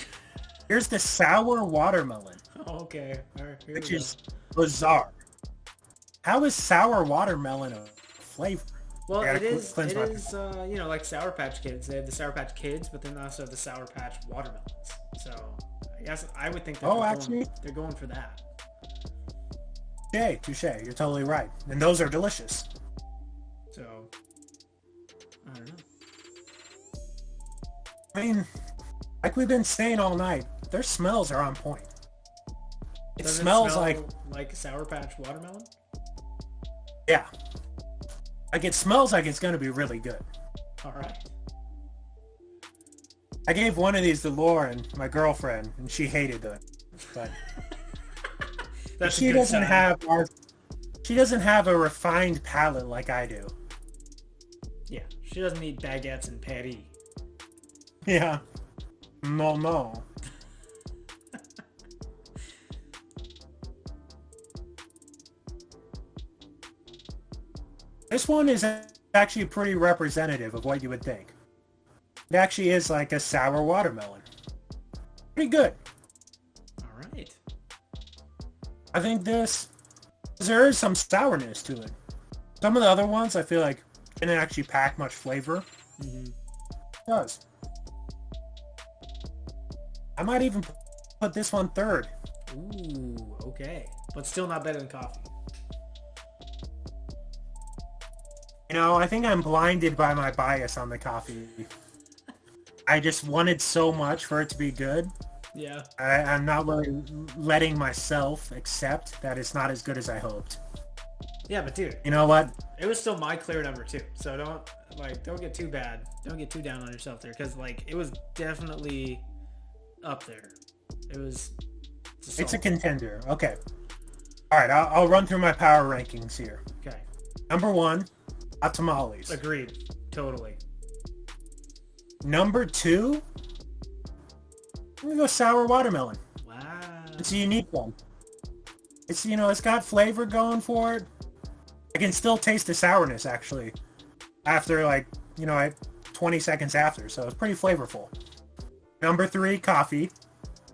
here's the sour watermelon. Oh, okay. All right, which is bizarre. How is sour watermelon a flavor? Well, it is like Sour Patch Kids. They have the Sour Patch Kids, but then also the Sour Patch watermelons. So I guess I would think that they're going for that. Touche. You're totally right. And those are delicious. So, I don't know. I mean, like we've been saying all night, their smells are on point. It smells like Sour Patch watermelon? Yeah. Like it smells like it's going to be really good. All right. I gave one of these to Lauren, my girlfriend, and she hated them. But she doesn't have a refined palate like I do. Yeah, she doesn't eat baguettes and patty. Yeah. No. This one is actually pretty representative of what you would think. It actually is like a sour watermelon. Pretty good. All right. I think there is some sourness to it. Some of the other ones I feel like didn't actually pack much flavor. Mm-hmm. It does. I might even put this one third. Ooh, okay. But still not better than coffee. I think I'm blinded by my bias on the coffee. I just wanted so much for it to be good. Yeah. I'm not really letting myself accept that it's not as good as I hoped. Yeah, but dude. You know what? It was still my clear number 2. So don't get too bad. Don't get too down on yourself there. Because, it was definitely up there. It was... It's a contender. Okay. All right, I'll run through my power rankings here. Okay. Number 1, hot tamales. Agreed. Totally. Number 2, I'm going to go sour watermelon. Wow. It's a unique one. It's, it's got flavor going for it. I can still taste the sourness, actually, after, 20 seconds after, so it's pretty flavorful. Number 3, coffee.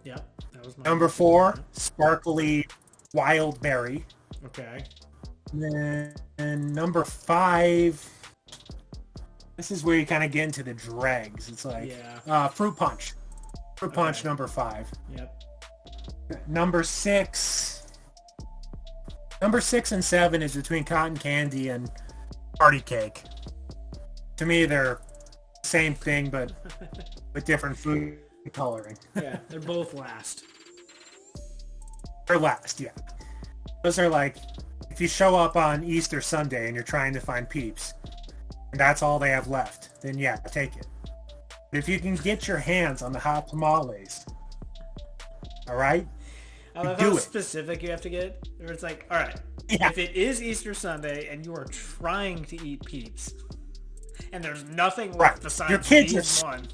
Yep, that was my Number 4, sparkly wild berry. Okay. And number 5, this is where you kind of get into the dregs. It's like fruit punch. Fruit punch, number 5. Yep. Number 6 and 7 is between cotton candy and party cake. To me, they're the same thing, but with different food coloring. Yeah, they're both last. They're last, yeah. Those are like, if you show up on Easter Sunday and you're trying to find Peeps, and that's all they have left, then yeah, take it. But if you can get your hands on the hot tamales, all right? I love how specific you have to get. Where it's like, all right, if it is Easter Sunday and you are trying to eat Peeps, and there's nothing left besides these one.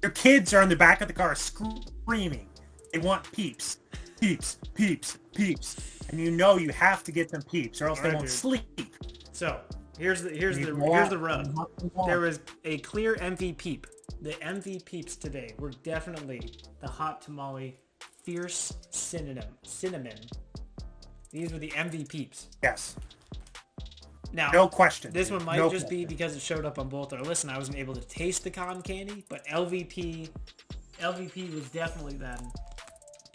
Your kids are in the back of the car screaming. They want Peeps. Peeps, Peeps, Peeps. And you know you have to get them Peeps or else they won't sleep. So, here's the rub. There was a clear MVPeep. The MVPeeps today were definitely the hot tamale fierce cinnamon. These were the MVPeeps. Yes. Now, no question. This one might just be because it showed up on both our lists and I wasn't able to taste the cotton candy, but LVP was definitely then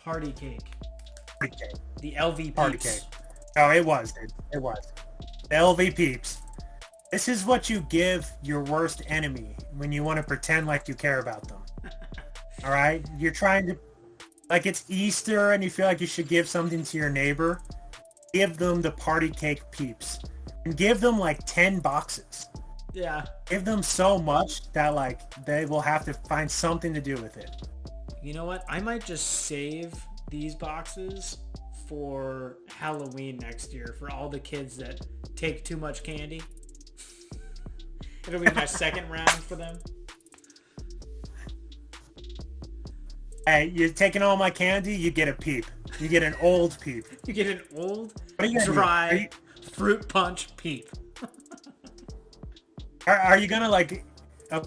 party cake. Party cake. The LVPeeps. Party cake. Oh, it was, dude. It was. The LVPeeps. This is what you give your worst enemy when you want to pretend like you care about them. All right? You're trying to, like it's Easter and you feel like you should give something to your neighbor. Give them the party cake Peeps. And give them like 10 boxes. Yeah. Give them so much that like they will have to find something to do with it. You know what? I might just save these boxes for Halloween next year for all the kids that take too much candy. It'll be my second round for them. Hey, you're taking all my candy, you get a Peep. You get an old Peep. You get an old, you dry fruit punch Peep. Are you gonna like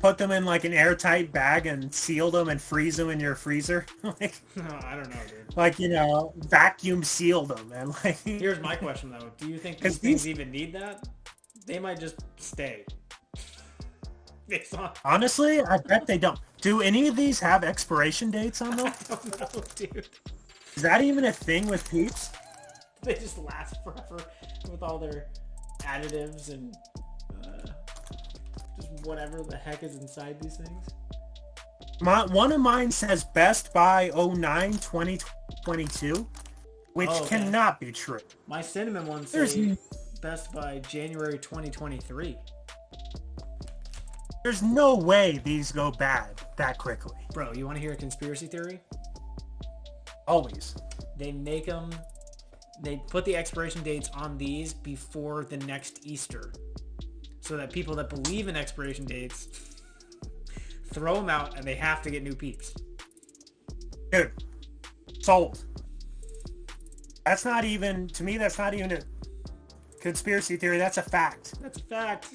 put them in like an airtight bag and seal them and freeze them in your freezer? Like, no, I don't know, dude. Like, you know, vacuum seal them and like. Here's my question though: do you think these things even need that? They might just stay. Honestly, I bet they don't. Do any of these have expiration dates on them? I don't know, dude. Is that even a thing with Peeps? They just last forever with all their additives and just whatever the heck is inside these things. One of mine says Best Buy 09-2022, which cannot be true. My cinnamon one says Best Buy January 2023. There's no way these go bad that quickly. Bro, you want to hear a conspiracy theory? Always. They make them... They put the expiration dates on these before the next Easter. So that people that believe in expiration dates throw them out and they have to get new Peeps. Dude. Sold. That's not even... To me, that's not even a conspiracy theory. That's a fact. That's a fact.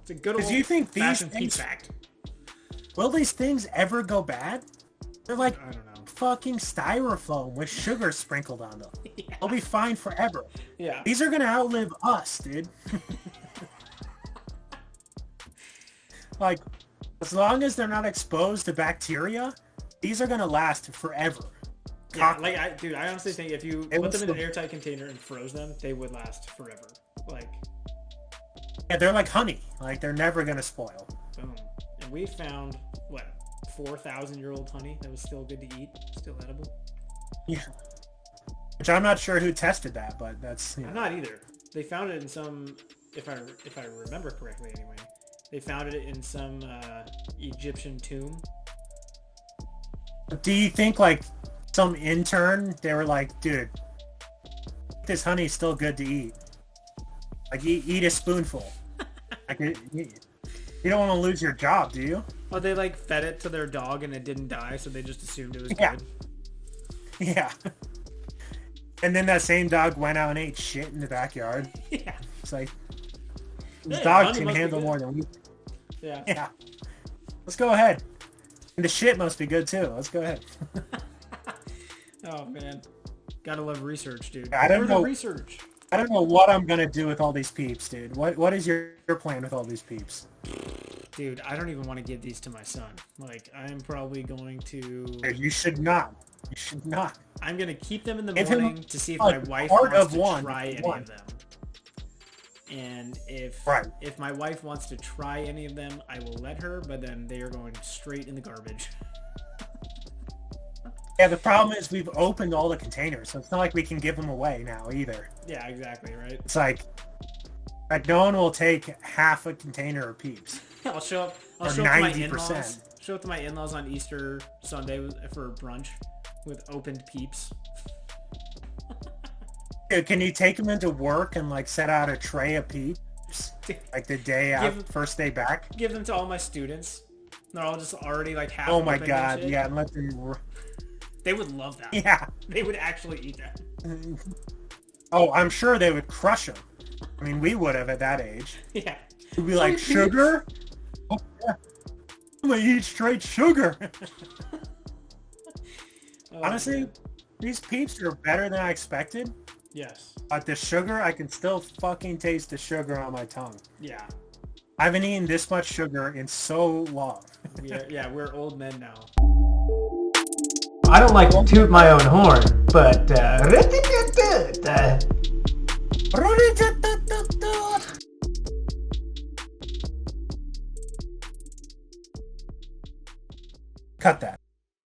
It's a good old you think these things, fact. Will these things ever go bad? They're like I don't know. Fucking styrofoam with sugar sprinkled on them. Yeah. They'll be fine forever. Yeah. These are gonna outlive us, dude. Like, as long as they're not exposed to bacteria, these are gonna last forever. Yeah, like I honestly think if you put them in an airtight container and froze them, they would last forever. Like. Yeah, they're like honey. Like, they're never gonna spoil. Boom. And we found, 4,000-year-old honey that was still good to eat, still edible. Yeah. Which I'm not sure who tested that, but that's... I'm not either. They found it in some, if I remember correctly anyway, they found it in some Egyptian tomb. Do you think, like, some intern, they were like, dude, this honey's still good to eat. Like, eat a spoonful. Like, you don't want to lose your job, do you? Well, they like fed it to their dog and it didn't die, so they just assumed it was good. Yeah. And then that same dog went out and ate shit in the backyard. Yeah. It's like, this dog can handle more than we. Yeah. Yeah. Let's go ahead. And the shit must be good too. Let's go ahead. Oh man, gotta love research, dude. I don't know research. I don't know what I'm gonna do with all these Peeps, dude. What is your plan with all these Peeps? Dude, I don't even want to give these to my son. Like, I'm probably going to... You should not. You should not. I'm going to keep them in the morning to see if my wife wants to try any of them. And if my wife wants to try any of them, I will let her, but then they are going straight in the garbage. Yeah, the problem is we've opened all the containers, so it's not like we can give them away now either. Yeah, exactly, right? It's like no one will take half a container of Peeps. I'll show up to my in-laws. Show up to my in-laws on Easter Sunday for brunch with opened Peeps. Dude, can you take them into work and like set out a tray of Peeps? Like the day out, first day back? Give them to all my students. They're all just already like half. Oh my open and god, shit. yeah, and let them. They would love that. Yeah. They would actually eat that. Oh, I'm sure they would crush them. I mean, we would have at that age. Yeah. We'd be like, sugar? Oh, yeah. I'm gonna eat straight sugar. Honestly, man. these Peeps are better than I expected. Yes. But the sugar, I can still fucking taste the sugar on my tongue. Yeah. I haven't eaten this much sugar in so long. We're old men now. I don't like to toot my own horn, but Cut that.